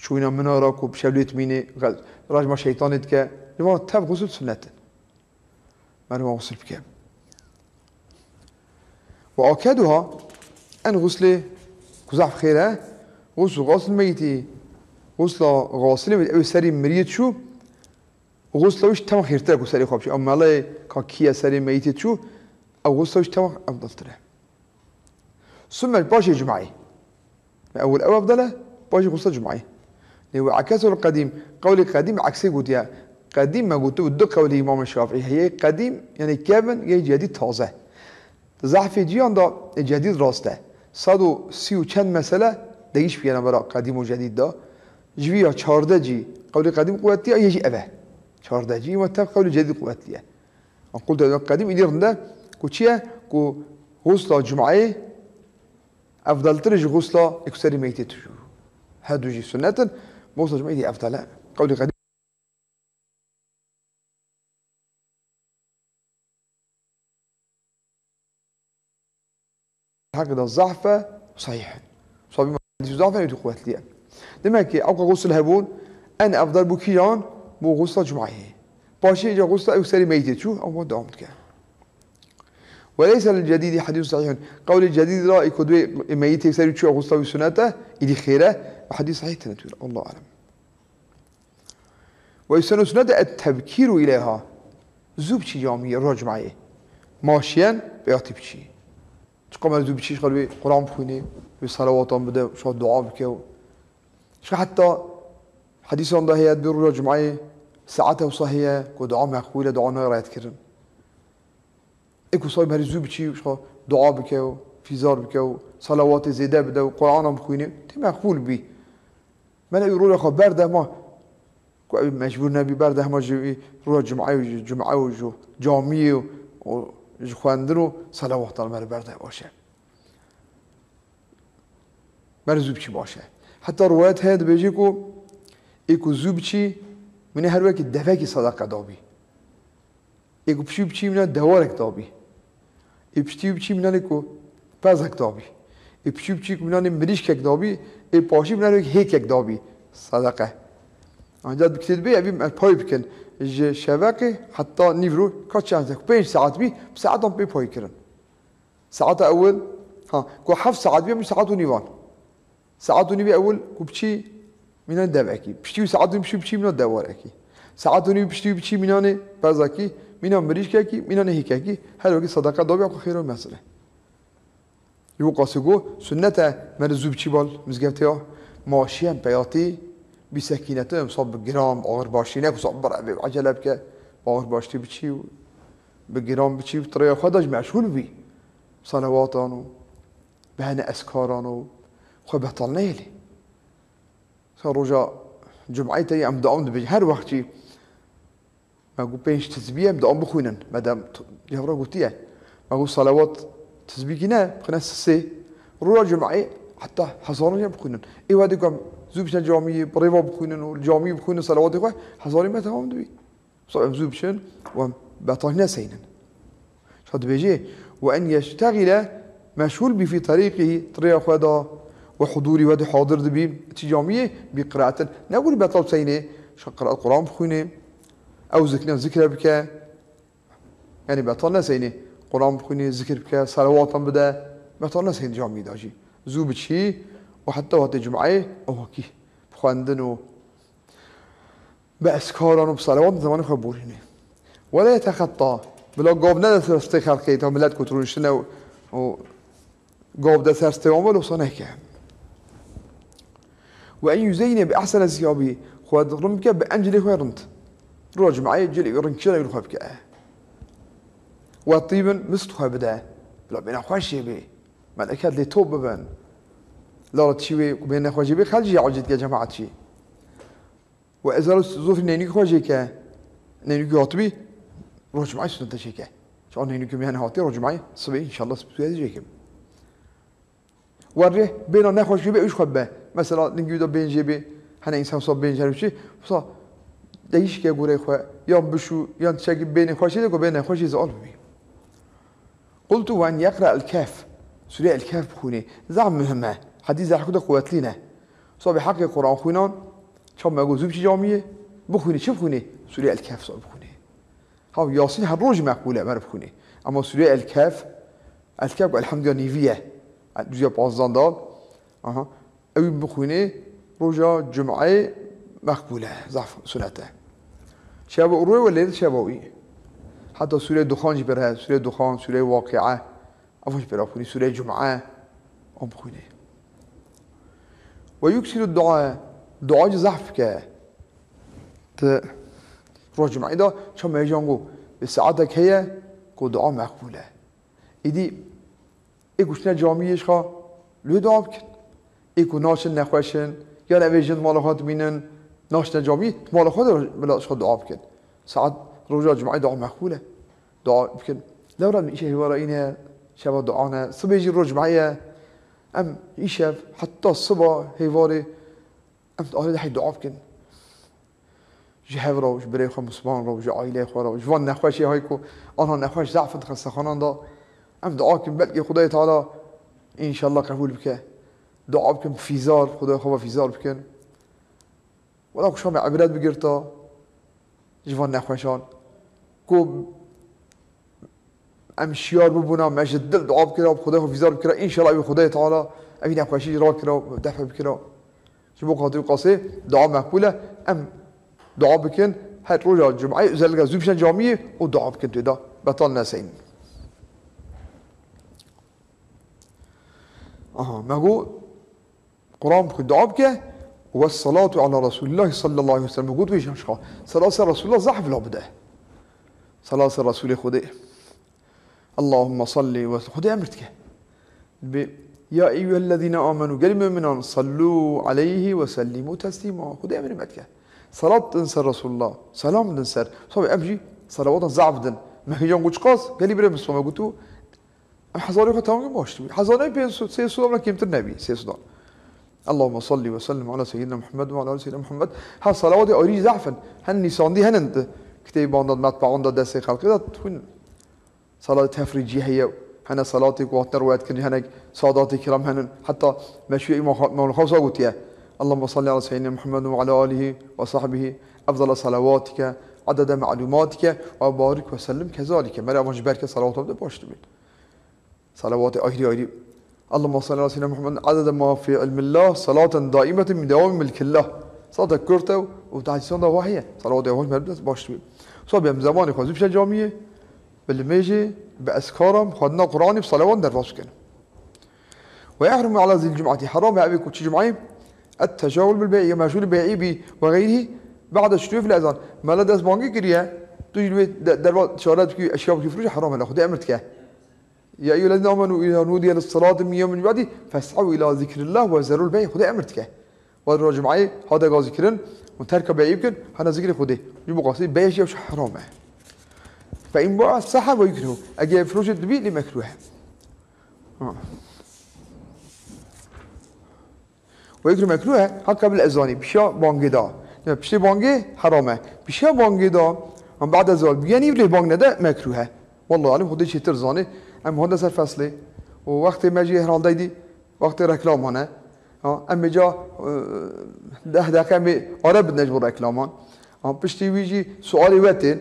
شوينا منا راكو بشبليت ميني راجما شيطانت كا لما تاب غسل سنة ما لما غسل بكام وأكادها أن غسل كزعف خيرها غسل ميتي غسل غاسل ميت أو سري مريت شو غسل وش تم خيرتها كسري خواب شو أما لا كاكيا سري ميتي شو أو غسل وش تم أفضل تره ثم الباشي جمعي أول أو أفضله باشي غسل جمعي لو عكسه القديم قول القديم عكسه قلت يا قديم ما قلت ود قول الإمام الشافعي هي قديم يعني كابن جاي جديد تازه ضعف جيان ده جديد راسته صدو سيو چند مسألة دقيش فينا برا قديم وجديد ده جويا 14 جي قول القديم قوتي يجي أبه 14 جي وتب قول الجديد قوتي قلت القديم اللي رنده كوتشيا كو غسل الجمعة أفضل ترج غسل إكسر ميتة هادو جي سنة غسل الجمعة أفضل قول القديم هكذا الضعف صحيح صابي ضعف يدو قوات لي دمك أوقع غسل هبون أنا أفضل بكيان مو غسل جمعة باشي جا غسل أو سري ميتة شو أو ما دامت كان وليس للجديد حديث صحيح قول الجديد لا يكدوي ميتة سري شو غسل سنته إلي خيره حديث صحيح تنتويل الله أعلم ويسن سنة التبكير إليها زوب شي جامعية راجمعة ماشيا بيعطي بشي تقوم زوب بشي قال قرآن بخوني بصلوات بده شو دعاء بكيو شو حتى حديث عن ده هي بيرو راجمعة ساعتها وصحية ودعاء مقبولة دعاء نايرات كرن إكو صايب هري زوب بشي شو دعاء بكيو فيزار بكيو صلوات زيادة بده وقرآن بخوني تي مقبول بي ما لا يقولوا لك برده ما مجبور نبي برده ما رو جمعه و جامعه و خواندن صلوات المر برده باشه مرزوب چی باشه حتی روایت هست بيجي کو ایکو زوب چی من هر وقت دفعه کی صدقه دابی ایکو پشیب چی من دوارک دابی ای پشیب چی من کو پزک دابی ای پشیب چی من مریش کک دابی ای پاشی من هیک یک دابی صدقه عندك بكتير بيه أبي باي بكن الشبكة حتى نيفرو كاتش عندك 5 ساعات بي بساعتهم بي باي كرن ساعات أول كو 7 ساعات بي مش ساعات ونيفان ساعات ونيفي أول كو بشي من الدبعكي بشتي ساعات ونيفي بشي من الدواركي ساعات ونيفي بشي من أنا بازكي من مريشكي من أنا هيككي هذا وقت صدقة ضابع خير المسألة يوقاسقو سنة من الزوب بال مزجتها ماشيا بياتي بسكينته مصاب بجرام آخر باشی نه مصاب برای عجله بکه آخر باشی بچی بجرام بچی بطريقة خداج مشغول بی صلواتانو بهن اسکارانو خو بطل نیلی صار رجا جمعیتی ام داوند بی هر وقتی قو بينش تسبيه بدأ بخوينن مادام يهرا قوتيه ما قو صلوات تسبيكنا بخنا سي روح جمعي حتى حصارنا بخوينن اي وادي قام زوبشن جامعي بريفا بخوينن والجامعي بخوينن صلوات اخوه حصاري ما تمام دوي صعب زوبشن وبطلنا سينا شاد بيجي وان يشتغل مشغول بي في طريقه طريق خدا وحضوري وادي حاضر دبي تجامعي بقراءة نقول بطل سينه شقراء القرآن بخوينه او ذكر بك يعني بطلنا سينه قرآن بخوينه ذكر بك صلوات بدا بطلنا سين جامعي داجي زوب شي وحتى وقت الجمعة او هكي بخواندن بأسكاران وبصلوات زمان خبورينه ولا يتخطى بلا قابنا ثرستي خلقيته ملات كترون شنو و قاب ده ثرستي عمل وصنعك وأن يزين بأحسن ثيابه خواد رمك بأنجلي خيرنت روج معي جلي رنكشنا يلخو بك وطيبا مستخوا بدا لا بين خوش بي ما اكاد لي توب بان لا تشوي بين خوش بي خلجي عجت يا جماعه شي وازال زوف نيني خوجيك نيني قاطبي روج معي سنت شيكا شلون نيني كم هاتي روج معي صبي ان شاء الله سبي جيكم وريه بين نخوش بي ايش خبه مثلا نجيو بين جيبي هنا انسان صوب بين جرب شي صا دايش كي غوري خو يوم بشو يوم تشاكي بين خوشي دغ بين خوشي زال بي قلت وان يقرا الكهف سوره الكهف بخوني زعم مهمه حديث حكده قوات لنا صوب حق القران خوينان شو ما يقول شي جامعه بخوني شوف بخوني سوره الكهف صوب بخوني هاو ياسين هالروج مقبوله ما بخوني اما سوره الكهف الحمد لله نيفيه جوجا بازان دال اها او بخوني روجا جمعه مقبوله ضعف سنته شباب أروي ولا شبابي حتى سورة دخان جبرها سورة دخان سورة واقعة أفوش برافوني سورة جمعة أم بخوني ويكسر الدعاء دعاء زحف ك روح جمعة إذا شو ما يجانقو بساعتك هي كو دعاء مقبولة إدي إيكو شنا جامعيش خا لو دعاء بكن إيكو ناشن نخوشن يا نبيجن مالخات بينن ناشنا جامعي مال خود بلا شو دعاء بكن ساعات رجال جمعة دعاء مقبولة دعاء بكن لورا من شيء وراينا شباب دعانا صبي يجي رجع معي أم يشاف حتى الصبح هيفاري أم تقول ده دعاء بكن جهاف روج بري خمسمان روج عائلة خورا جوان نخوشي هايكو أنا نخوش ضعف تخص خانان دا أم دعاء بكن بلكي خداي تعالى إن شاء الله قبول بك دعاء بكن فيزار خداي خوا فيزار بكن ولا شو ما عبرات بقرطة جوان نخوشان كو امشيار ببونا ماشي الدل دعاء بكرا بخداه فيزار بكرا ان شاء الله بخداه تعالى ابي نخوشي را كرا دفع بكرا شبو قاضي قاسي دعاء مقبوله ام دعاء بكن هات رجع الجمعه زلقا زوبشن جامعه ودعاء بكن تدا بطل ناسين ما هو قران بكن دعاء بك والصلاة على رسول الله صلى الله عليه وسلم يقول ويش مشخا صلاة رسول الله زحف لا بده صلاة الرسول خدي اللهم صل وسلم خدي أمرتك يا أيها الذين آمنوا قال مؤمنون صلوا عليه وسلموا تسليما خدي أمرتك صلاة تنسر رسول الله سلام تنسر صبي أمشي صلوات زعف دن ما هي يوم قش قاس قال بري بس ما قلتوا حزاري ختام باش حزاري بين سيسود كيمة النبي سيسود اللهم صل وسلم على سيدنا محمد وعلى ال سيدنا محمد ها صلوات اوري زعفن هن نيسان دي هنند كتاب عند مطبع دست خلق تكون صلاه تفريجي هي هنا صلاتي قوات روایت كن هنا سادات كرام هن حتى مشي ما خاصه قلت اللهم صل على سيدنا محمد وعلى اله وصحبه افضل صلواتك عدد معلوماتك وبارك وسلم كذلك مرا مجبرك صلوات باش تبين صلوات اوري اللهم صل على سيدنا محمد عدد ما في علم الله صلاة دائمة من دوام ملك الله صلاة كرته وتحسين ده وحية صلاة ده مردس باش صوب يوم زمان خذ بش جامعة بالميجي بأسكارم خدنا قرآن بصلوات درس كنا ويحرم على ذي الجمعة حرام يا أبي كل جمعة التجاول بالبيع مشغول بيع وغيره بعد الشروع في الأذان ما لا داس بانجي كريه تجي در شارات في أشياء في فروج حرام لا خذ أمرتك يا أيها الذين آمنوا إذا نودي للصلاة من يوم بعد فاسعوا إلى ذكر الله وذروا البيع خذ أمرتك و راجمعی هذا غازی کردن و ترک بیعی کن هنر ذکر خوده جو مقاصد بیعش یا حرامه فإن باع الصحة ويكره أجي فروش الدبي لمكروه ويكره مكروه حتى قبل الأذان بشيا بانجي دا بشي بانجي حرامه بشيا بانجي دا من بعد الزوال بيعني يبلي بانج ندا مكروه والله عليم خودش ترزانه أم هذا سر فصله ووقت ما جي هرال دايدي وقت ركلام هنا أم جا 10 دقيقة مي عرب نجبر ركلامان بشتي ويجي سؤالي وقتين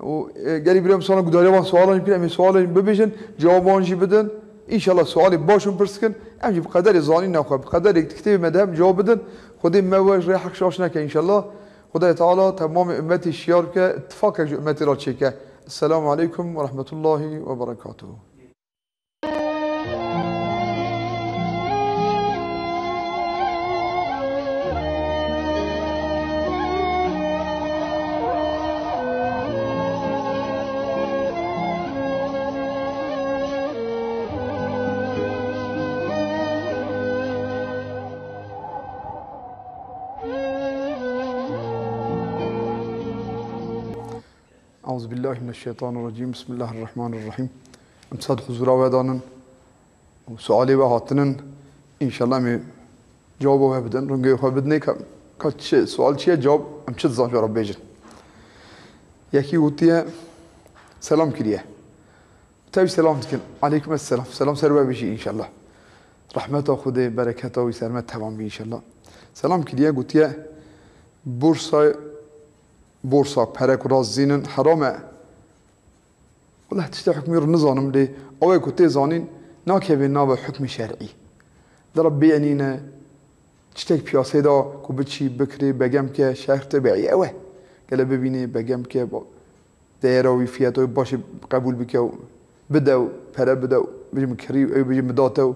و گری بریم سوال گذاری وان سوالی میکنم سوالی ببیشن جوابانشی بدن ان شاء الله سوالی باشون پرسکن امجی بقدر زانی نخواه بقدر کتاب مذهب جواب بدن خودی موج رای حق شاش نکه ان شاء الله خدای تعالی تمام امتی شیار که اتفاق امتی را چکه السلام علیکم و رحمت الله و برکاته. أعوذ بالله من الشيطان الرجيم بسم الله الرحمن الرحيم امتصاد حضورا ودانن وسؤالي وهاتنن إن شاء الله مي جوابه بدن رنجي خو بدني كاتش سؤال چیه جواب ام چه زاج رب بيجن يكي وتيه سلام كريه تاي سلام تكن عليكم السلام سلام سروا بشي إن شاء الله رحمته خده بركته وسلامته تمام إن شاء الله سلام كريه قلتيه بورصة پرک رازینن حرامه والله تشتى حكمي رنزانم لي أوي كنت زانين ناكبين نابا حكم شرعي ضرب بيعنينا تشتك بياسي دا كو بتشي بكري بقام كه شهر تبعي أوه قال ببيني بقام كه دايراوي فياتو باشي قبول بكو بدأو پره بدأو بيجي مكري أو بيجي مداتو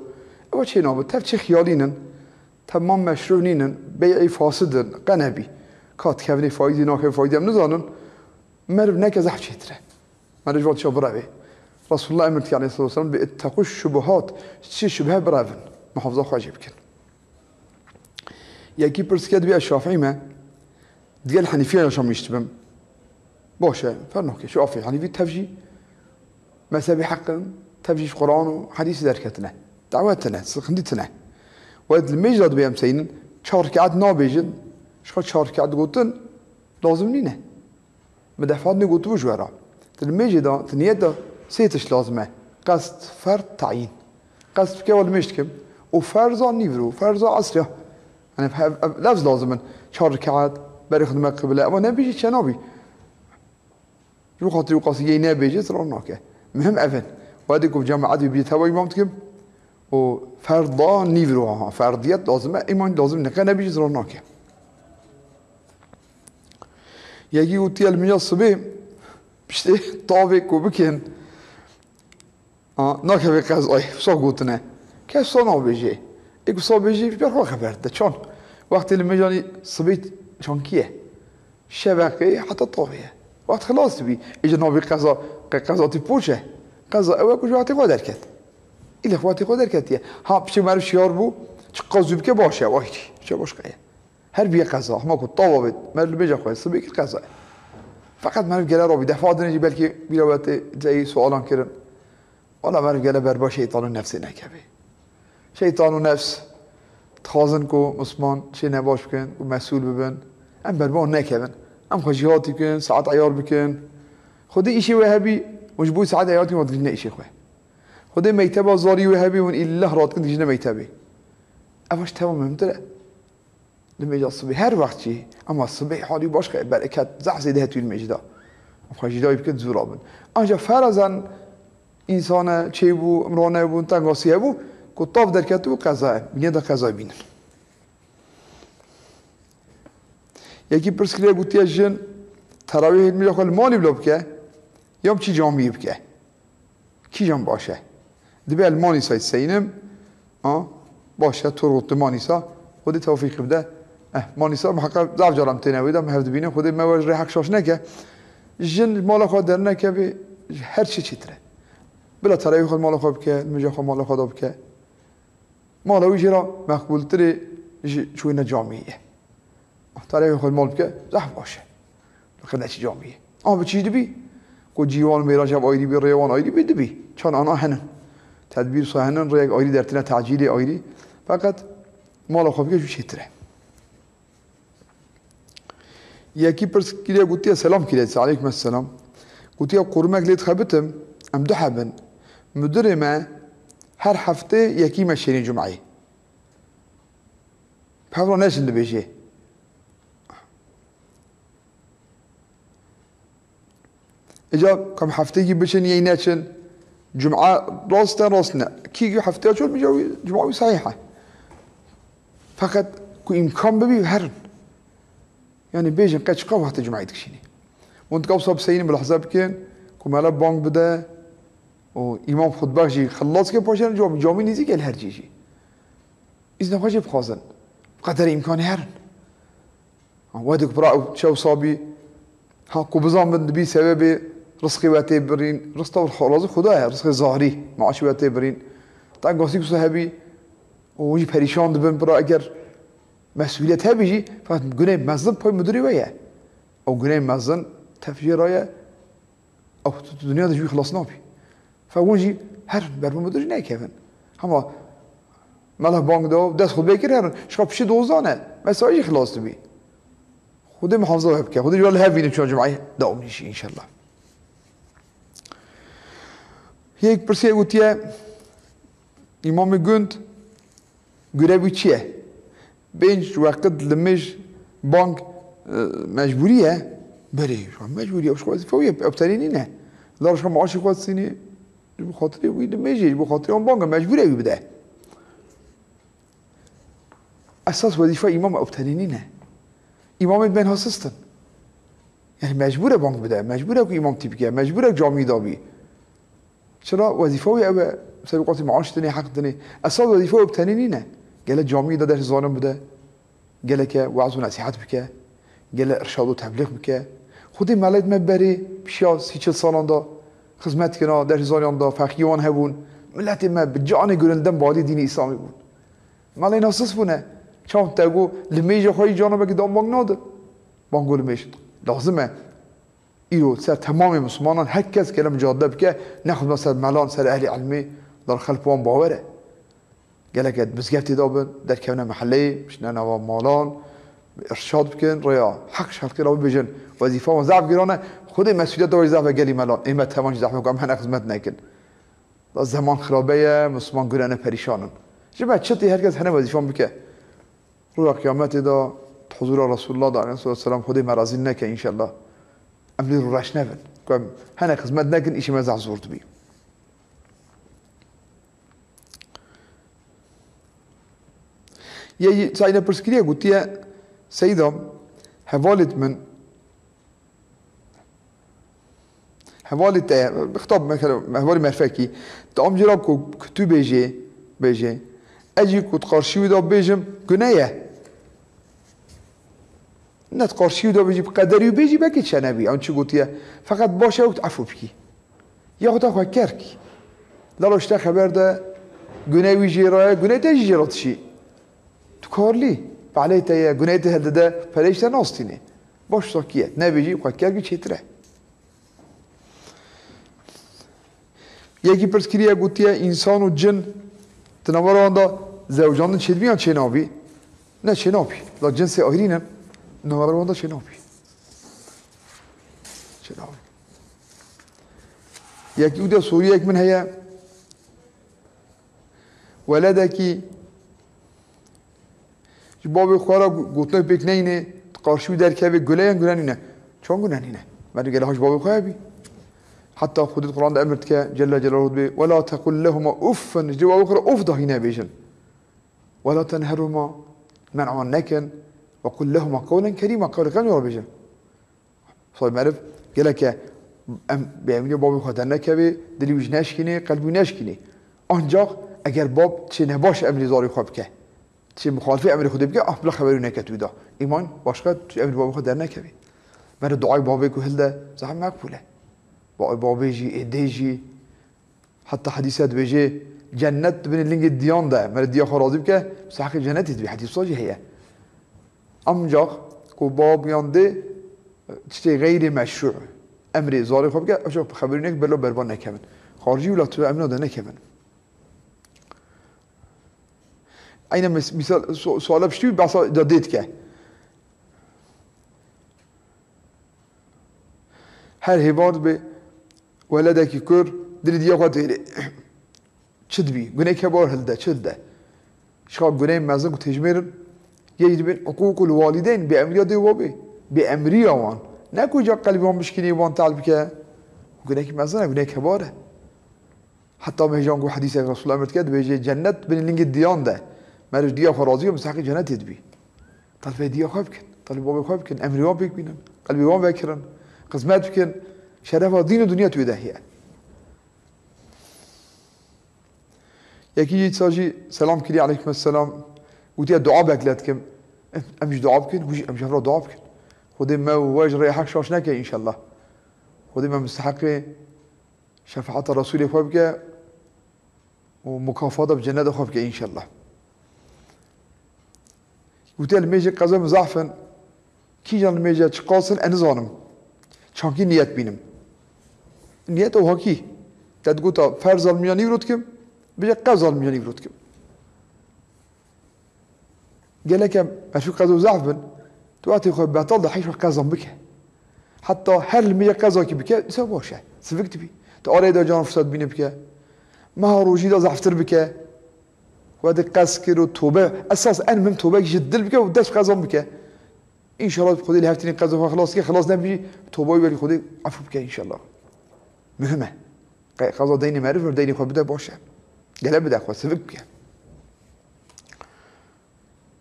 أوه چي نابا تف چي خيالينن تمام مشروعنينن بيعي فاسدن قنبي كات كافني فايدي ناكف فايدي هم نزانن مرب نكز حشيتره مرج وقت شبراوي رسول الله أمرت عليه الصلاة والسلام باتقوا الشبهات شي شبهة برافن محافظة خواجب كن يكي برسكت بيا الشافعي ما تقال حنيفية يا شام يشتبم باشا فرنوكي شافعي حنيفي تفجي مسابي حق تفجي قرآن وحديث دركتنا دعوتنا سخندتنا وقت المجرد بيا مسينن شارك عاد نابيجن شخص شارك عاد قوتن لازم نينه مدافعات نقوتو بجوارا تلميجي دا تنيت دا سيتش لازمه قصد فرد تعيين قصد كي اول مشتكم وفرزا نيفرو فرزا عصريا يعني لفظ لازم شارك عاد بري خدمه قبله اما نبيجي شنابي جو خاطر قاسي نبيجي تروناكه مهم افن واديكم جماعات بيتهوى امامتكم وفرضا نيفرو فرديات لازمه ايمان لازم نكا نبيجي تروناكه يجي وتي المياه الصبي بشتي طابق وبكين ناكفي قزاي صوغوتنا كيف صنع بيجي يقول صو بيجي بيرخو خبرته شلون وقت اللي مجاني صبيت شلون كيه شبكه حتى طوفيه وقت خلاص تبي اجى نوبي قزا تبوشه قزا اوك وجواتي قدركت الى اخواتي قدركت ها بشي معرف شيار بو قزوب كه باشه وايد چه باش قيه هر بيه قزا ما كنت طوبت ما بيجي خوي صبيك قزا فقط معرف قال رو بدفع دنيجي بلكي بيروت زي سؤالان كرن والله معرف قال بربا شيطان النفس نكبي شيطان النفس تخازن كو مسلمان شي نباش بكن ومسؤول ببن ام بربا نكبن ام خجياتي كن ساعات عيار بكن خدي شيء وهابي مجبور ساعات عيارتي ما تجينا شيء خوي خدي ميتبه زاري وهابي وان الله رات كنت تجينا ميتبه افاش تمام ممتلئ لما يجي الصبح هر وقت شيء اما الصبح حالي باش بركات زعزي ده توی المجدا خواجدای بکن زورابن آنجا فرزن انسان چه بو امرانه بو تنگاسیه بو که طاف درکت و قضا بینه دا قضا بینن یکی پرسکریه گوتیه جن تراویح علمی خال مالی بلا بکه یا چی جامعی بکه کی جام باشه دبی المانی سایت سینم باشه تو رت مانیسا خودی توفیق بده مانیسا محقق ضعف جرام تنویدم هم هفت بینم خودی مواجه حق شاش نکه جن مال خود در نکه به هر چی چیتره بلا تراویح خود مال خود بکه مجا خود مال خود بکه مالوی جرا مقبول تری شو إنه جامعية ترى خود مال بك زح باشه خدنا شي جامعية بتشي دبي كو جيوان ميراجب آيدي بي ريوان آيدي بي دبي كان أنا هنن تدبير صهنن ريق آيدي درتنا تعجيل آيدي فقط مال خبيك شو شتره یکی پرس کلیه گویی سلام کلیه علیکم السلام گویی قرمه کلیت خبتم ام دو حبن مدیر ما هر هفته یکی مشینی جمعه پهلا نشند بیشه اجا کم هفته کی بشن یه نشن جمعه راستنا کی هفته چون میجوی جمعه صحیحه فقط کو امکان ببی هرن يعني بيجن قد شقاو حتى جمعة تكشيني وانت قاو صاب سيني بالحساب كان كمالا بانك بدا وإمام خطبه جي خلاص كي باشن جامي نيزي قال هرجي جي إذن خواجه بخازن بقدر إمكاني هرن وادك براء شو صابي كو بزام من بي سبب رزقي واتي برين رزقه الخلاص خداه رزقي ظاهري معاشي واتي برين طبعا قاسيك صحابي ويجي بريشان دبن براء اگر مسؤوليتها بيجي فقط جنيه مزن باي مديري وياه او جنيه مزن تفجير وياه او الدنيا ده خلاص نابي فونجي هر بر مديري نه كيفن اما ماله بانك دو دست خود بكر هر شقا بشي دوزانه مسائل خلاص تبي خود محافظه هبكه خود جوال هبين شو جمعيه داوم نشي ان شاء الله هيك برسي قلت امام گوند گربي چیه بينج وقت لمش بانك مجبورية بري شو مجبورية وش قاعد فوية أبتلينينه لا شو معاش قاعد سيني بخاطري ويد ميجي بخاطري هم بانك مجبورية يبدأ أساس وظيفة إمام أبتلينينه إمام بين هاسستن يعني مجبورة بانك بدأ مجبورة كو إمام تبكي مجبورة جامعي دابي شرا وظيفة ويا سبقاتي معاش تاني حق تاني أساس وظيفة أبتلينينه قال جامعي ده درس ظالم بده قال لك وعظ ونصيحات بك قال ارشاد وتبليغ بك خودي مالد مبري بشيا 30 سالان دا خدمت كنا درس ظالم دا فقيهان هبون ملت ما بجان گرندن بالي دين اسلامي بود مالي ناسس بونه چون تگو لميجه خوي جانب دام بانگ ناد بانگ لميش لازمه ايرو سر تمام مسلمانان هر کس کلم جاده بك ناخذ مثلا مالان سر اهل علمي در خلف وان باوره قال لك بزقفتي دابن در كونه محلي مش نانا مالان ارشاد بكن ريا حق شرط كده بيجن وظيفه وزعف جيرانه خد مسؤوليت دور زعف قال لي مالان اما تمام زعف مقام هنا خدمت نكن زمان خرابيه مسلمان جيرانه پريشانن جبت شتي هركز هنا وظيفه بك رو قيامت دا حضور رسول الله عليه الصلاه والسلام خد مرازين نك ان شاء الله املي رو راش نفن كم هنا خدمت نكن شيء ما زعزورت بي یه ساینا پرسکریه گویی سیدم حوالت من حوالت بخطاب مثلا حوالي مرفقي تام جراب کو تو بیجه اجی کو تقارشی دا بیجم گناه نه تقارشی دا بیجی بقدری بیجی بکی چه نبی آن چی گویی فقط باشه و عفو بکی یا خدا خو کرکی لاش تا خبر ده گناه ویجی راه گناه تجی جراتشی كارلي بعليته جنيته هذا فليش تناصتني باش ساكيت نبيجي وقد كارجي شتره يجي برسكريا قوتيا إنسان وجن تنوران دا زوجان شدبيان شنابي نه شنابي لا جنس آخرين نوران دا شنابي يجي ودا سوريا من هي ولدك بابی خورا گوتنه بک نینه قارشی در که گلیان گلانینه چون گلانینه بعد گله هاش بابی خوابی حتی خود القرآن ده امرت که جل جلاله بی ولا تقل لهما اف جواب اخر اف دهینا بیشن ولا تنهرهما منعا نکن وقل لهما قولا كريما قول كم جواب بیشن صاحب معرف گله که بیامینی بابی خود نکبی دلی وش نشکنی قلبی نشکنی آنجا اگر باب چه نباش امری زاری خواب که چه مخالفه امر خود بگه بلا خبری نکتوی دا ایمان باشقه امر بابی خود در نکبی من دعای بابی که هلده زحم مقبوله با بابی جی ایده جی حتی حدیثت بجه جنت بين اللينج الديان ده مرد ديا خرازي بك مستحق جنت تبي حديث صاجي هي أمجا كوباب يانده تشتي غير مشروع أمر زاري خب بك أشوف خبرينك بلو بربان نكمن خارجي ولا تو أمنا ده نكمن أين مثال سؤال بشتوي بس داديت كه هر هبارد به ولدك كور دل دیا قد چد بی گناه کبار هلده چد ده شاب گناه مزن کو تجمیر یه بین حقوق الوالدین به امریات دیوابه به امری آوان نه کجا قلبی هم مشکلی وان طلب که گناه مزن گناه کباره حتی مهجان کو حدیث رسول الله کرد به جنت بین لینگ دیان ده مرج دیا خرازی و مستحق جنت تدبی طلب دیا خواب کن طلب بابا خواب کن امری وان بکبینن قلبی وان بکرن قسمت بکن شرف دین و دنیا توی دهیه یکی ساجی سلام کلی علیکم السلام وتیا دعا بکلت کم امش دعا بکن وش امش را دعا بکن خودی ما واج ریحک شاش نکه ان شاء الله خودی ما مستحق شفاعت رسول خواب که و مکافات بجنت خواب که ان شاء الله وتیا میجه قضا مضاعفن کی جان میجه چقاسن انزانم چانکی نیت بینم نیت او هاکی تدگو تا فرض المیانی ورود کم بيجي قزل مياني بروتكم قال لك اشو قزو زعفن تواتي خو بطل ده حيش قزم بك حتى هل مية قزا كي بك سواشه سفكت بي تقري ده جان فساد بيني بك ما هو روجي ده زعفتر بك وهذا قسكر وتوبه اساس ان من توبه جدل بك وداش قزم بك ان شاء الله خذي لي هفتني قزا خلاص كي خلاص نبي توبه يولي خذي عفو بك ان شاء الله مهمه قزا ديني معرفه ديني خو بدا باشه قال بدا خو سفك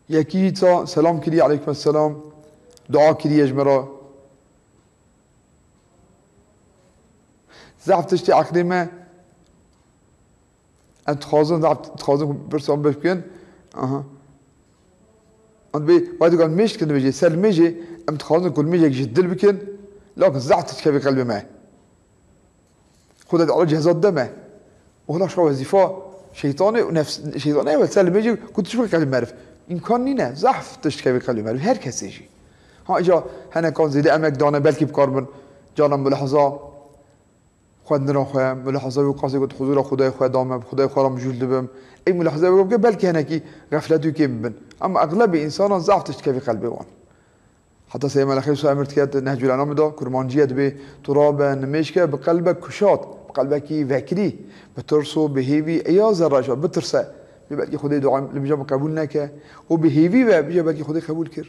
یکی تا سلام کلی علیکم السلام دعا کلی اجمرا زعف تشتي عقلي ما انت خازن برسام بكين اها انت بي وايد قال مش كده بيجي سل ميجي انت خازن كل ميجي جدل بكين لكن زعت تشكي قلبي ما خد على جهازات دمه وهلا شو وظيفه شيطاني ونفس شيطاني وسل ميجي كنت شو قلبي معرف امکانی نه ضعف تشتكي بقلبي معرف هر کسی شي ها اجا هنه کان زیده امک دانه بلکی بکار من جانم ملاحظه خود نرا خواه ملاحظه و قاسی گفت حضور خدای خود دامم خدای خودم جلد بم این ملاحظه بگم که بلکه هنه کی غفلتو که ببن اما اغلب انسان ضعف تشتكي بقلبي وان حتى سيما الاخير سو امرت كات نهج الانام دا كرمانجيت به تراب نمشكه بقلبك كشات بقلبك وكري بترسو بهيبي ايا ذره بترسه بلکه خدای دعا لمجا قبول نکه و به هیوی و بجا بلکه خدای قبول کرد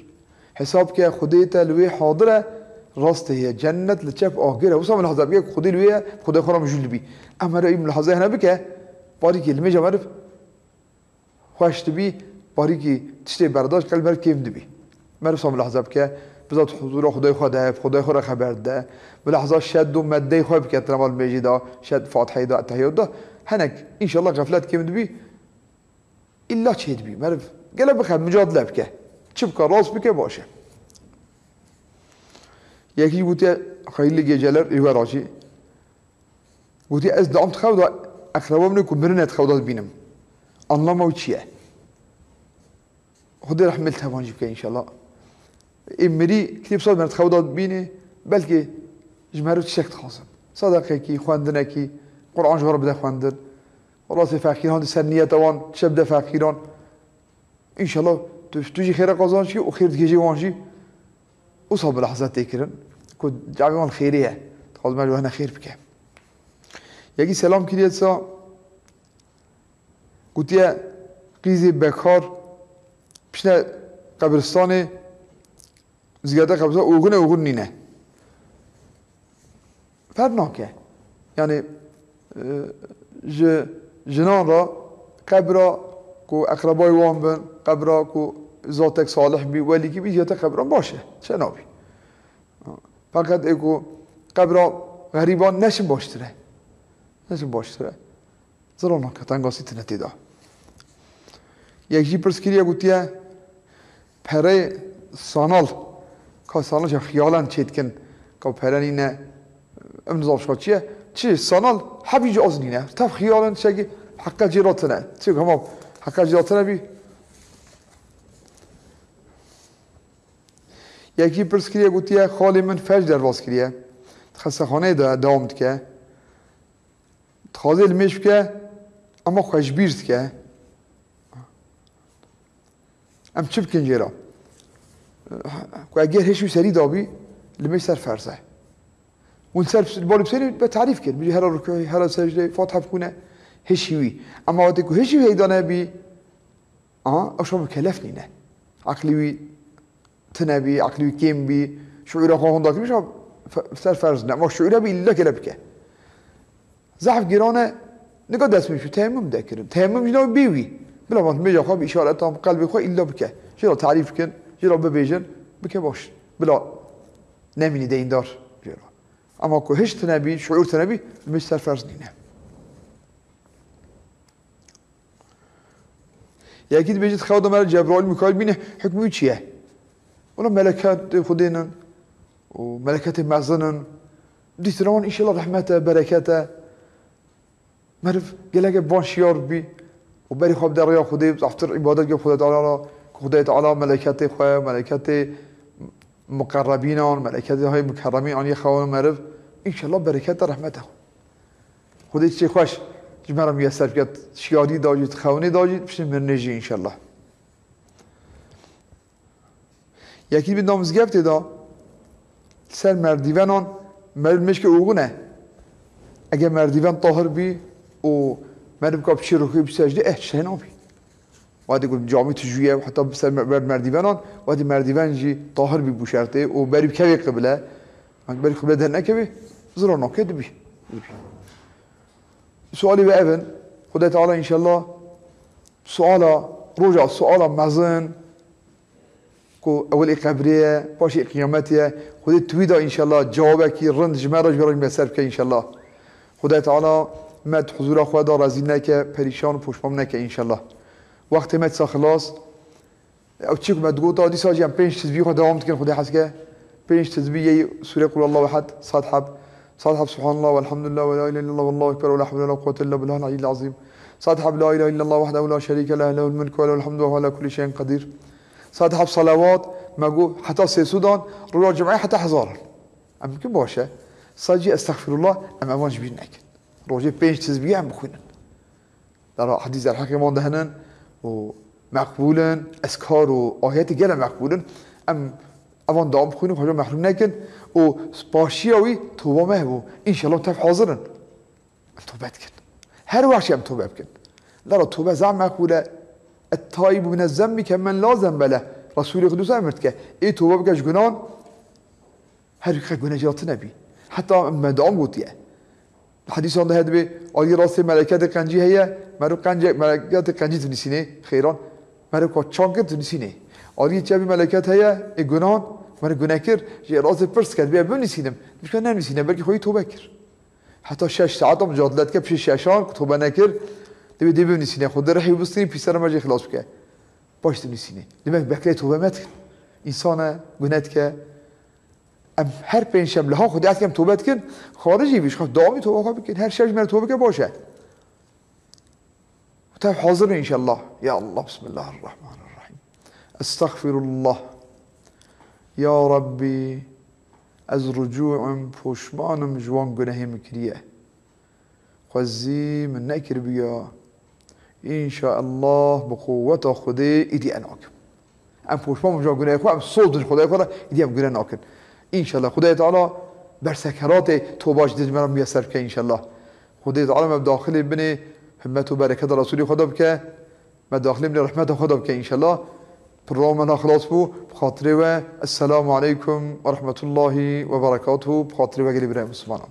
حساب که خدای تلوی حاضره راسته هي جنت لچپ آخره وصل لحظه بگه خدای لوی خدای خورم مجول بی اما را این لحظه هنا بکه باری که لمجا معرف خوش تبی باری که تشتی برداشت قلب بر کیم دبی معرف صام لحظه بکه بذات حضور خدای خدا خورا خبر ده بلحظه شد و مده خو بکه ترمال میجدا شد فاتحه دا تحیات دا هنک ان شاء الله غفلت کیم دبی إلا شهد بي معرف قال بخد مجادله بك تشبك راس بك باشه يكي قلت خيل لي جلر ايوا راشي قلت از دام تخوض اقربا منك ومرنت خوضات بينم الله ما وتشيه خدي رحمه تبانجي بك ان شاء الله امري كتيب صاد مرت خوضات بيني بلكي جمهور تشكت خاصه صدقكي خواندنكي قران جوار بدا خواندن والله فقیران سنیت وان شب فقیران ان شاء الله توجي خير قازانشي وخير تجي وانشي وصاب لحظات تكرن كنت جاوان خيريه خلاص ما هنا خير بك يجي سلام كليتسا قلت يا قيزي بكار بشنا قبرستان زياده قبرستان اوغن نينه فرناكه يعني جنان را قبر کو اقربای وان بن قبر کو ذاتک صالح بی ولی کی بیت قبر باشه شنابی فقط اگو قبر غریبان نشن باشتره زرانا کتنگاسی تنتیدا یکی پرسکریه گوتیه پره سانال که سانال چه خیالن چیتکن که پره نینه امنزاب شد چیه چی سانال حبیج آزنینه تف خیالن چه حقا جيراتنا تشوف هم حقا جيراتنا بي یکی پرس کریه گوتیه خالی من فجر در باز کریه خسته خانه دوام که تخازه المش که اما خوش بیرد که ام چه بکن جیرا که اگر هشوی سری دابی المش سر فرزه اون سر بالی بسری به تعریف کرد بجی هر رکوعی هر سجده فاتحه بکنه هشوی اما وقتی که هشوی هیدانه بی اشرا مکلف نینه عقلیوی تنبي عقلي كيم بي شعور أخوهم ذاك مش سر فرض نه ما شعوره بي إلا كلا بكه زحف جيرانه نقد اسمي شو تيمم ذاكر تيمم جناب بيوي بلا ما تمجي أخوه بإشارة تام قلبي أخوه إلا بكه جرا تعريف كن جرا ببيجن بكه باش بلا نميني دين دار جرا أما كو هش تنبي شعور تنبي مش سر فرض نه يا أكيد بيجي تخاطب مال جبرائيل ميكائيل بينه حكمه شيء ولا ملكات خدينا وملكات معزنا بدي ترون إن شاء الله رحمته بركاته معرف قال لك بانشيار بي وبري خاب دريا خدي بزفتر عبادات جو خدي تعالى ملكات خواه ملكات مقربين ملكات هاي مكرمين عن يخوان معرف إن شاء الله بركاته رحمته خدي شيء خوش جمرة ميسر كات شيادي داجي تخوني داجي بس من نجي إن شاء الله یکی به نامزگفت دا سر مردیوانان مرد مشک اوغونه اگه مردیوان طاهر بی و مرد بکاب شروعی بسجده چه نابی وادی گفت جامعه تجویه و حتی سر مردیوانان وادی مردیوان جی طاهر بی بوشرته و بری بکوی قبله بری قبله در نکوی زرا ناکد بی سوالی به اون خدا تعالی انشالله سوالا رجع سوالا مزن کو اول قبریه باشی قیامتیه خدا تویدا ان شاء الله جوابه کی رند جمره جبران میسر که ان شاء الله خدا تعالی مد حضور خدا راضی نکه پریشان و پشمام نکه ان شاء الله وقت مد سا خلاص او چیک مد گوت ادی ساجم 5 تسبیح خدا دوام کن خدا حسکه 5 تسبیح سوره قل الله احد صاد حب سبحان الله والحمد لله ولا اله الا الله والله اكبر ولا حول ولا قوه الا بالله العلي العظيم صاد حب لا اله الا الله وحده لا شريك له له الملك وله الحمد وهو على كل شيء قدير صاد حب صلوات مگو حتی سه سودان رو جمعه حتی هزار ام که باشه ساجی استغفر الله ام اوانج بیر نکن روزی 5 تسبیح هم بخونن در حدیث الحکیم مانده هنن و مقبولن اذکار و آیات گله مقبولن ام اوان دام بخونن کجا محروم نکن و باشیاوی توبه مهبو ان شاء الله تف حاضرن توبه کن هر وقتی هم توبه کن لا توبه زعم مقبوله التائب من الذنب كمن لا ذنب له رسول قدوس امرت که ای توبه بکش گناه هر یک گناه جات نبی حتی مدام گوتیه حدیث آن دهد به آیه راست ملکات قنجی هیه مرو قنج ملکات قنجی تو نسینه خیران مرو کچانک تو نسینه آیه چه بی ملکات هیه ای گناه مرو گناه کر جه راست پرس کرد بیا بنسینم میگه نه نسینه بلکه خودی توبه کر حتی 6 ساعت مجادلت که پیش ششان توبه نکر دی بنسینه خود رحی بستین پیسر ماجی خلاص بکه باش تنسینه demek bekle توبه مت انسان گناه که ام هر پنج شب ها خودت کم توبه کن خارجی بیش خود دائمی توبه بکن هر شب مر توبه که باشه تو حاضر ان شاء الله یا الله بسم الله الرحمن الرحیم استغفر الله یا ربی از رجوعم پشمانم جوان گناه مکریه خوزی من نکر بیا ان شاء الله بقوة خدي ايدي اناك ام پشمام جا گناه خو ام صوت خدای خدا ایدی ام گناه ناکن ان شاء الله خدای تعالی بر سکرات توباش دید مرا میسر که ان شاء الله خدای تعالی مب داخل بن همت و برکت رسول خدا بکه مب داخل بن رحمت خدا بکه ان شاء الله برنامه خلاص بو بخاطر و السلام علیکم و رحمت الله و برکاته بخاطر و گلی برای مسلمانان